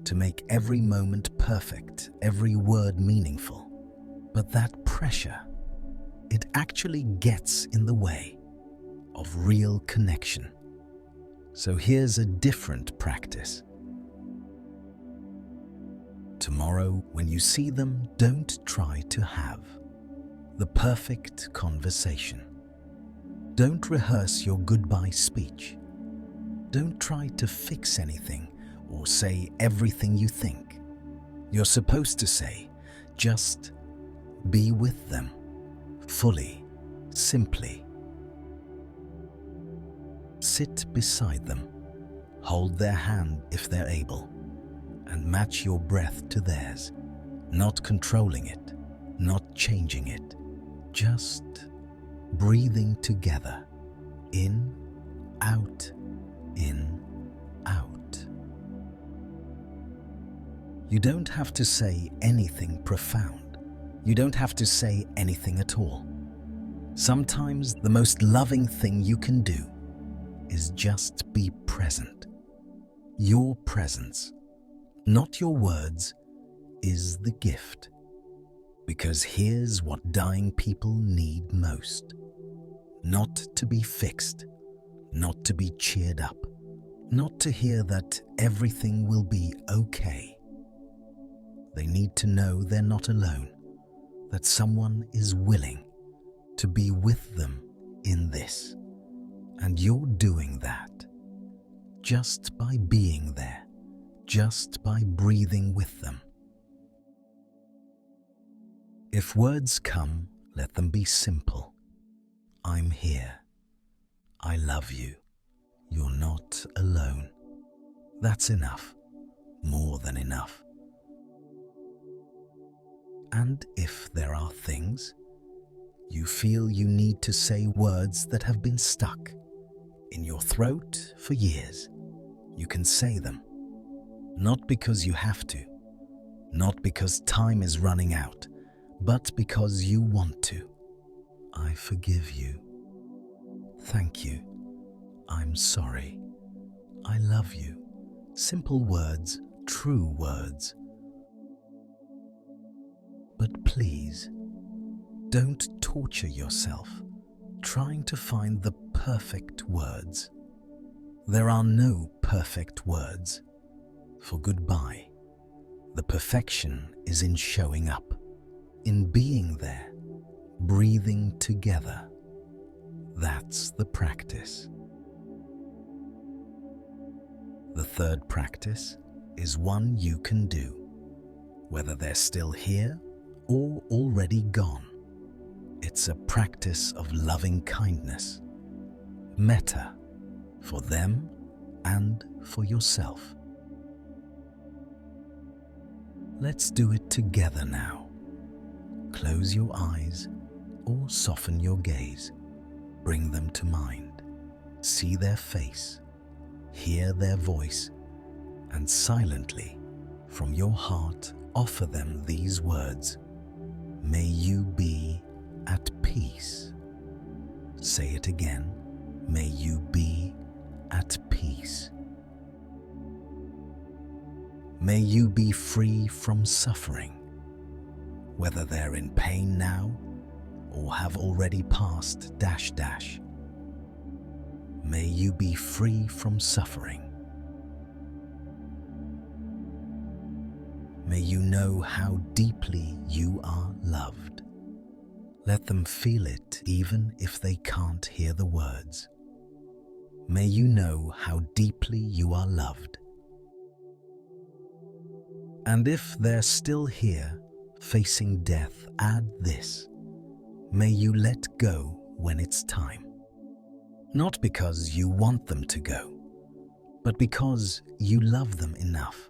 to make every moment perfect, every word meaningful. But that pressure, it actually gets in the way of real connection. So here's a different practice. Tomorrow, when you see them, don't try to have the perfect conversation. Don't rehearse your goodbye speech. Don't try to fix anything or say everything you think. You're supposed to say, just be with them, fully, simply. Sit beside them, hold their hand if they're able, and match your breath to theirs, not controlling it, not changing it, just breathing together, in, out, in, out. You don't have to say anything profound. You don't have to say anything at all. Sometimes the most loving thing you can do is just be present. Your presence, not your words, is the gift. Because here's what dying people need most. Not to be fixed, not to be cheered up, not to hear that everything will be okay. They need to know they're not alone, that someone is willing to be with them in this. And you're doing that just by being there, just by breathing with them. If words come, let them be simple. I'm here. I love you. You're not alone. That's enough, more than enough. And if there are things you feel you need to say, words that have been stuck in your throat for years, you can say them. Not because you have to, not because time is running out, but because you want to. I forgive you. Thank you. I'm sorry. I love you. Simple words, true words. But please, don't torture yourself trying to find the perfect words. There are no perfect words for goodbye. The perfection is in showing up, in being there, breathing together. That's the practice. The third practice is one you can do, whether they're still here or already gone. It's a practice of loving kindness, metta, for them and for yourself. Let's do it together now. Close your eyes or soften your gaze. Bring them to mind. See their face, hear their voice, and silently, from your heart, offer them these words. May you be at peace. Say it again. May you be at peace. May you be free from suffering, whether they're in pain now or have already passed ... May you be free from suffering. May you know how deeply you are loved. Let them feel it even if they can't hear the words. May you know how deeply you are loved. And if they're still here, facing death, add this. May you let go when it's time. Not because you want them to go, but because you love them enough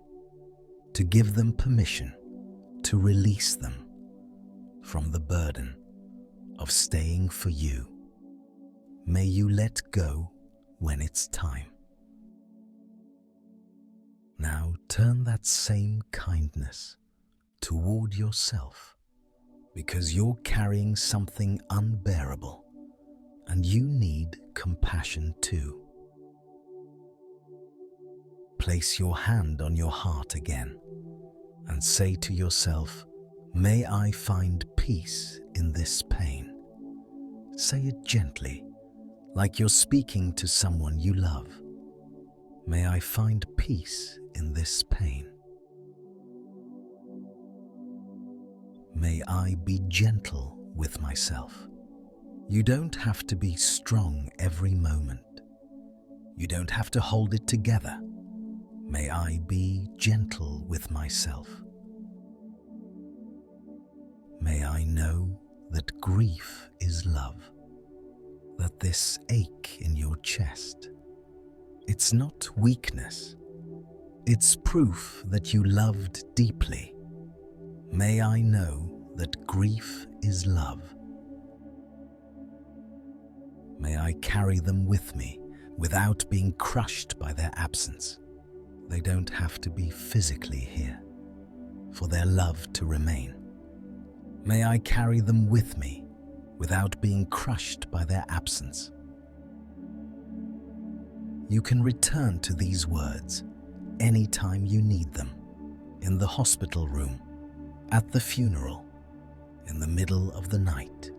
to give them permission to release them from the burden of staying for you. May you let go when it's time. Now turn that same kindness toward yourself, because you're carrying something unbearable and you need compassion too. Place your hand on your heart again and say to yourself, may I find peace in this pain. Say it gently, like you're speaking to someone you love. May I find peace in this pain. May I be gentle with myself. You don't have to be strong every moment. You don't have to hold it together. May I be gentle with myself. May I know that grief is love, that this ache in your chest, it's not weakness. It's proof that you loved deeply. May I know that grief is love. May I carry them with me without being crushed by their absence. They don't have to be physically here for their love to remain. May I carry them with me without being crushed by their absence. You can return to these words anytime you need them, in the hospital room, at the funeral, in the middle of the night,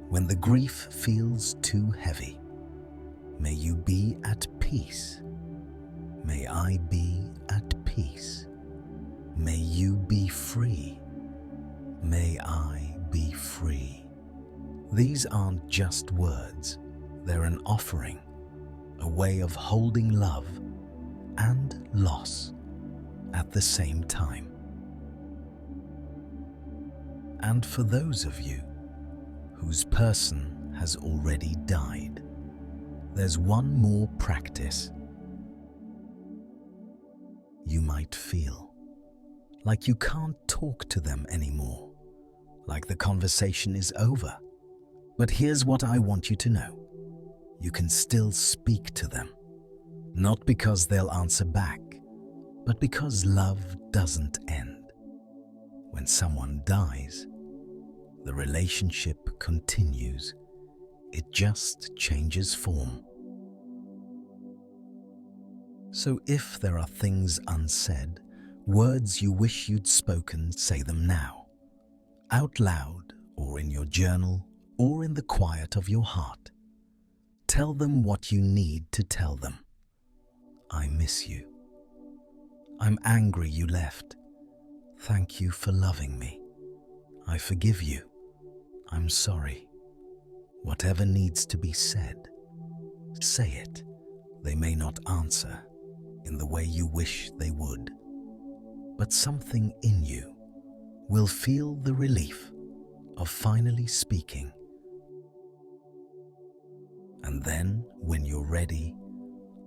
when the grief feels too heavy. May you be at peace. May I be at peace. May you be free. May I be free. These aren't just words. They're an offering, a way of holding love and loss at the same time. And for those of you whose person has already died, there's one more practice. You might feel like you can't talk to them anymore, like the conversation is over. But here's what I want you to know. You can still speak to them, not because they'll answer back, but because love doesn't end. When someone dies, the relationship continues. It just changes form. So if there are things unsaid, words you wish you'd spoken, say them now, out loud or in your journal or in the quiet of your heart. Tell them what you need to tell them. I miss you. I'm angry you left. Thank you for loving me. I forgive you. I'm sorry. Whatever needs to be said, say it. They may not answer in the way you wish they would, but something in you will feel the relief of finally speaking. And then, when you're ready,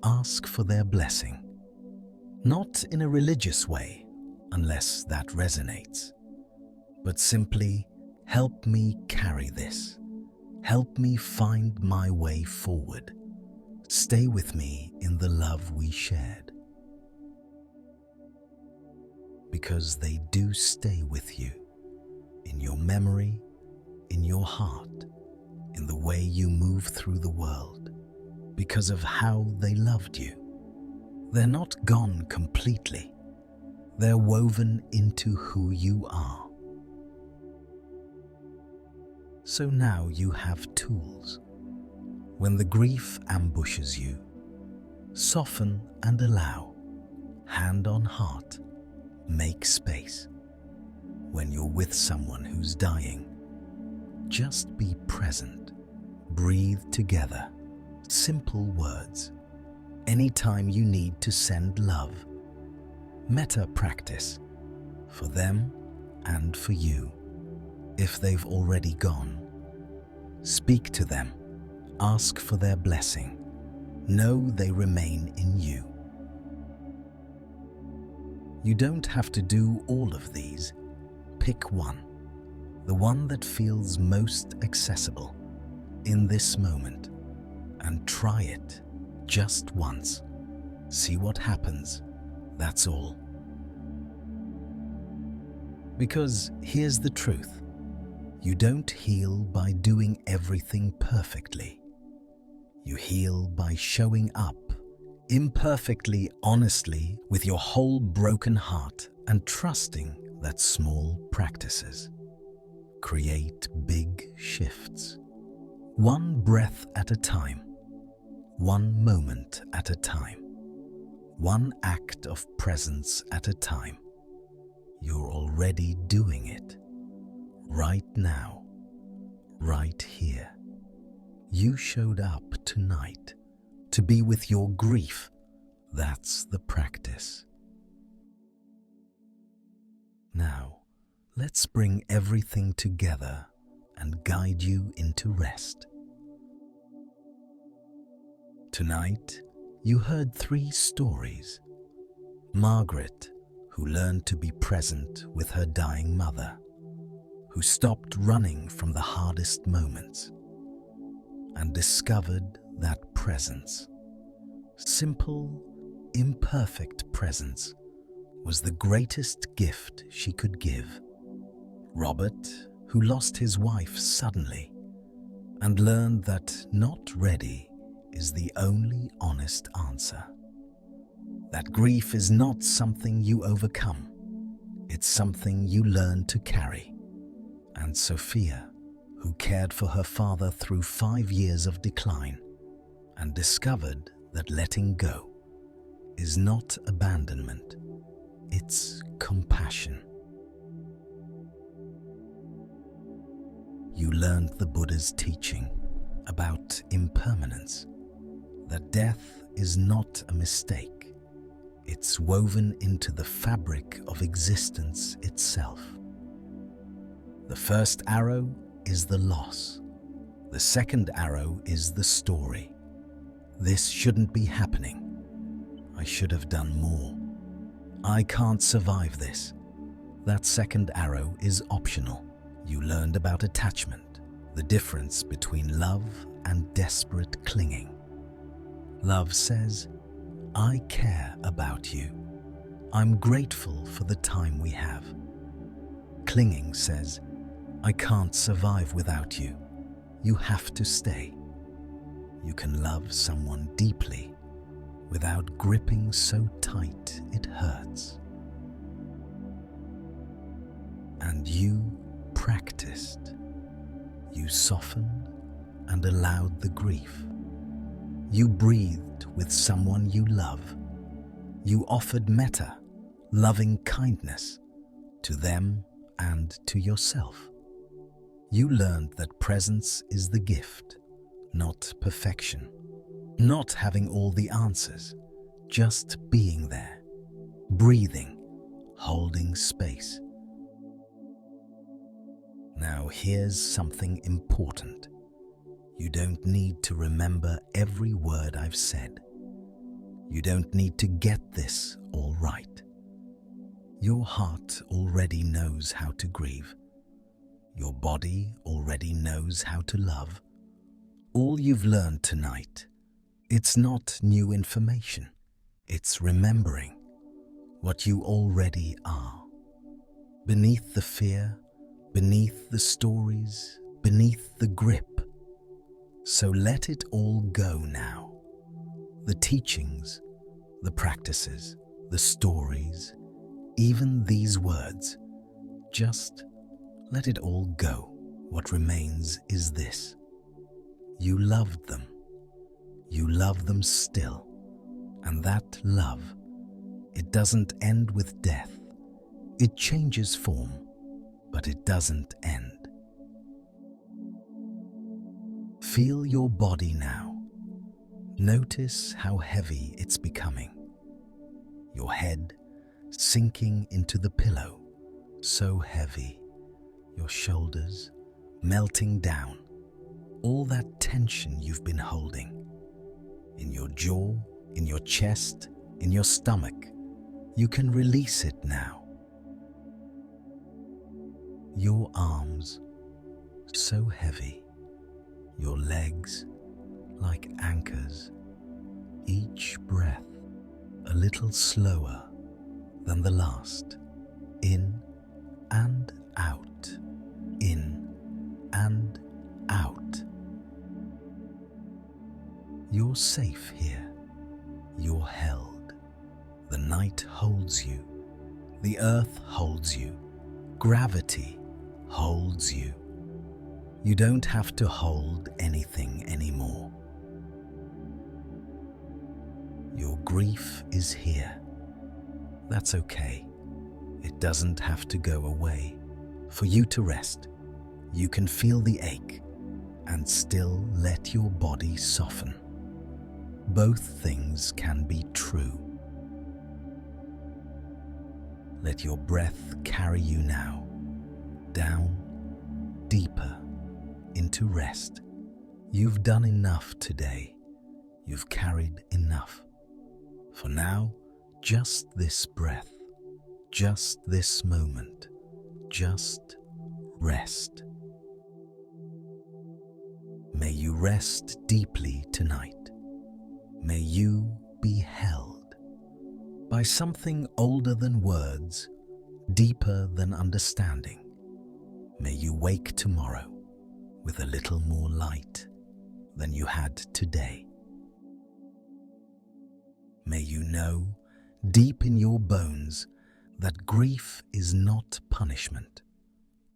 ask for their blessing. Not in a religious way, unless that resonates, but simply, help me carry this. Help me find my way forward. Stay with me in the love we shared. Because they do stay with you, in your memory, in your heart, in the way you move through the world, because of how they loved you. They're not gone completely. They're woven into who you are. So now you have tools. When the grief ambushes you, soften and allow. Hand on heart, make space. When you're with someone who's dying, just be present. Breathe together. Simple words. Anytime you need to send love. Metta practice. For them and for you. If they've already gone, speak to them. Ask for their blessing. Know they remain in you. You don't have to do all of these. Pick one, the one that feels most accessible in this moment, and try it just once. See what happens, that's all. Because here's the truth. You don't heal by doing everything perfectly. You heal by showing up, imperfectly, honestly, with your whole broken heart, and trusting that small practices create big shifts. One breath at a time, one moment at a time, one act of presence at a time. You're already doing it. Right now, right here. You showed up tonight to be with your grief. That's the practice. Now, let's bring everything together and guide you into rest. Tonight, you heard 3 stories. Margaret, who learned to be present with her dying mother, who stopped running from the hardest moments and discovered that presence, simple, imperfect presence, was the greatest gift she could give. Robert, who lost his wife suddenly and learned that not ready is the only honest answer. That grief is not something you overcome, it's something you learn to carry. And Sophia, who cared for her father through 5 years of decline and discovered that letting go is not abandonment, it's compassion. You learned the Buddha's teaching about impermanence, that death is not a mistake, it's woven into the fabric of existence itself. The first arrow is the loss. The second arrow is the story. This shouldn't be happening. I should have done more. I can't survive this. That second arrow is optional. You learned about attachment, the difference between love and desperate clinging. Love says, I care about you. I'm grateful for the time we have. Clinging says, I can't survive without you. You have to stay. You can love someone deeply without gripping so tight it hurts. And you practiced. You softened and allowed the grief. You breathed with someone you love. You offered metta, loving kindness, to them and to yourself. You learned that presence is the gift, not perfection. Not having all the answers, just being there, breathing, holding space. Now here's something important. You don't need to remember every word I've said. You don't need to get this all right. Your heart already knows how to grieve. Your body already knows how to love. All you've learned tonight, it's not new information. It's remembering what you already are. Beneath the fear, beneath the stories, beneath the grip. So let it all go now. The teachings, the practices, the stories, even these words. Just let it all go. What remains is this. You loved them. You love them still. And that love, it doesn't end with death. It changes form, but it doesn't end. Feel your body now. Notice how heavy it's becoming. Your head sinking into the pillow, so heavy. Your shoulders melting down. All that tension you've been holding. In your jaw, in your chest, in your stomach. You can release it now. Your arms, so heavy. Your legs, like anchors. Each breath, a little slower than the last. In and out. In and out. You're safe here. You're held. The night holds you. The earth holds you. Gravity holds you. You don't have to hold anything anymore. Your grief is here. That's okay. It doesn't have to go away. For you to rest, you can feel the ache and still let your body soften. Both things can be true. Let your breath carry you now, down, deeper, into rest. You've done enough today. You've carried enough. For now, just this breath, just this moment, just rest. May you rest deeply tonight. May you be held by something older than words, deeper than understanding. May you wake tomorrow with a little more light than you had today. May you know deep in your bones that grief is not punishment.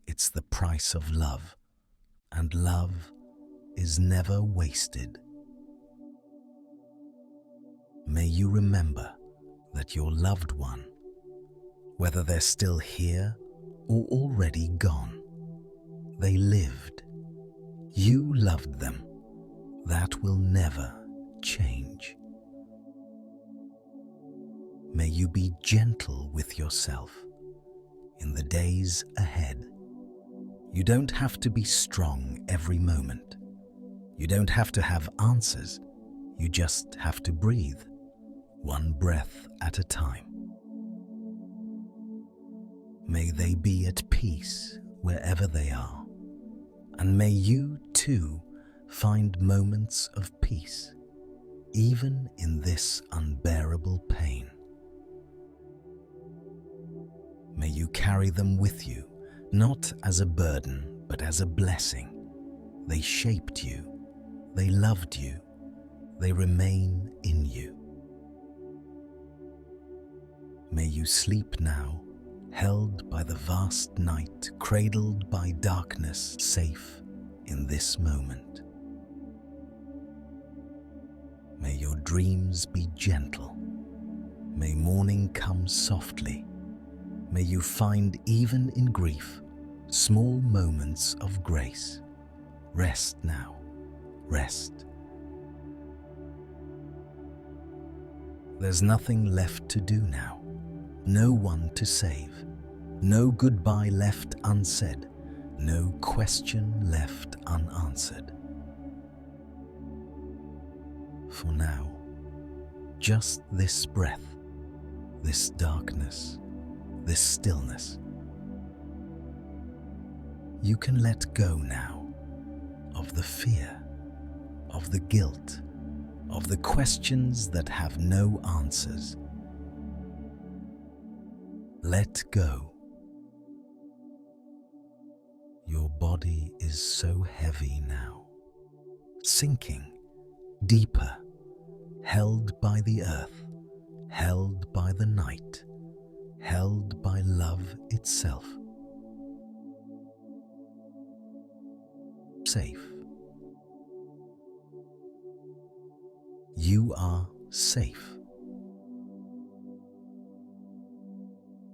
It's the price of love, and love is never wasted. may you remember that your loved one, whether they're still here or already gone, they lived. You loved them. That will never change. May you be gentle with yourself in the days ahead. You don't have to be strong every moment. You don't have to have answers. You just have to breathe, one breath at a time. May they be at peace wherever they are, and may you too find moments of peace, even in this unbearable pain. May you carry them with you, not as a burden, but as a blessing. They shaped you, they loved you, they remain in you. May you sleep now, held by the vast night, cradled by darkness, safe in this moment. May your dreams be gentle. May morning come softly. May you find, even in grief, small moments of grace. Rest now. Rest. There's nothing left to do now. No one to save. No goodbye left unsaid. No question left unanswered. For now, just this breath, this darkness, this stillness. You can let go now of the fear, of the guilt, of the questions that have no answers. Let go. Your body is so heavy now, sinking deeper, held by the earth, held by the night, held by love itself. Safe. You are safe.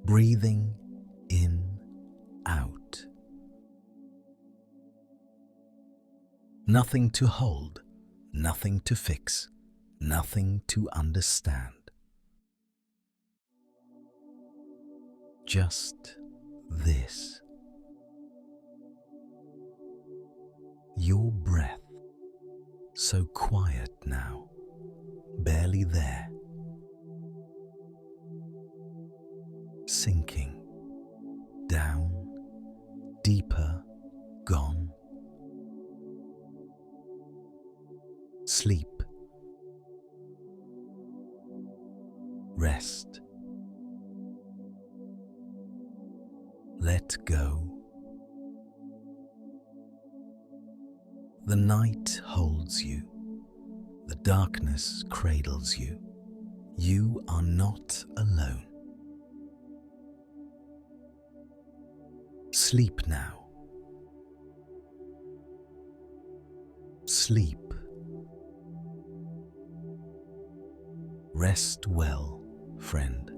Breathing in, out. Nothing to hold, nothing to fix, nothing to understand. Just this. Your breath, so quiet now, barely there. Sinking down, deeper, gone. Sleep. Rest. Let go. The night holds you. The darkness cradles you. You are not alone. Sleep now. Sleep. Rest well, friend.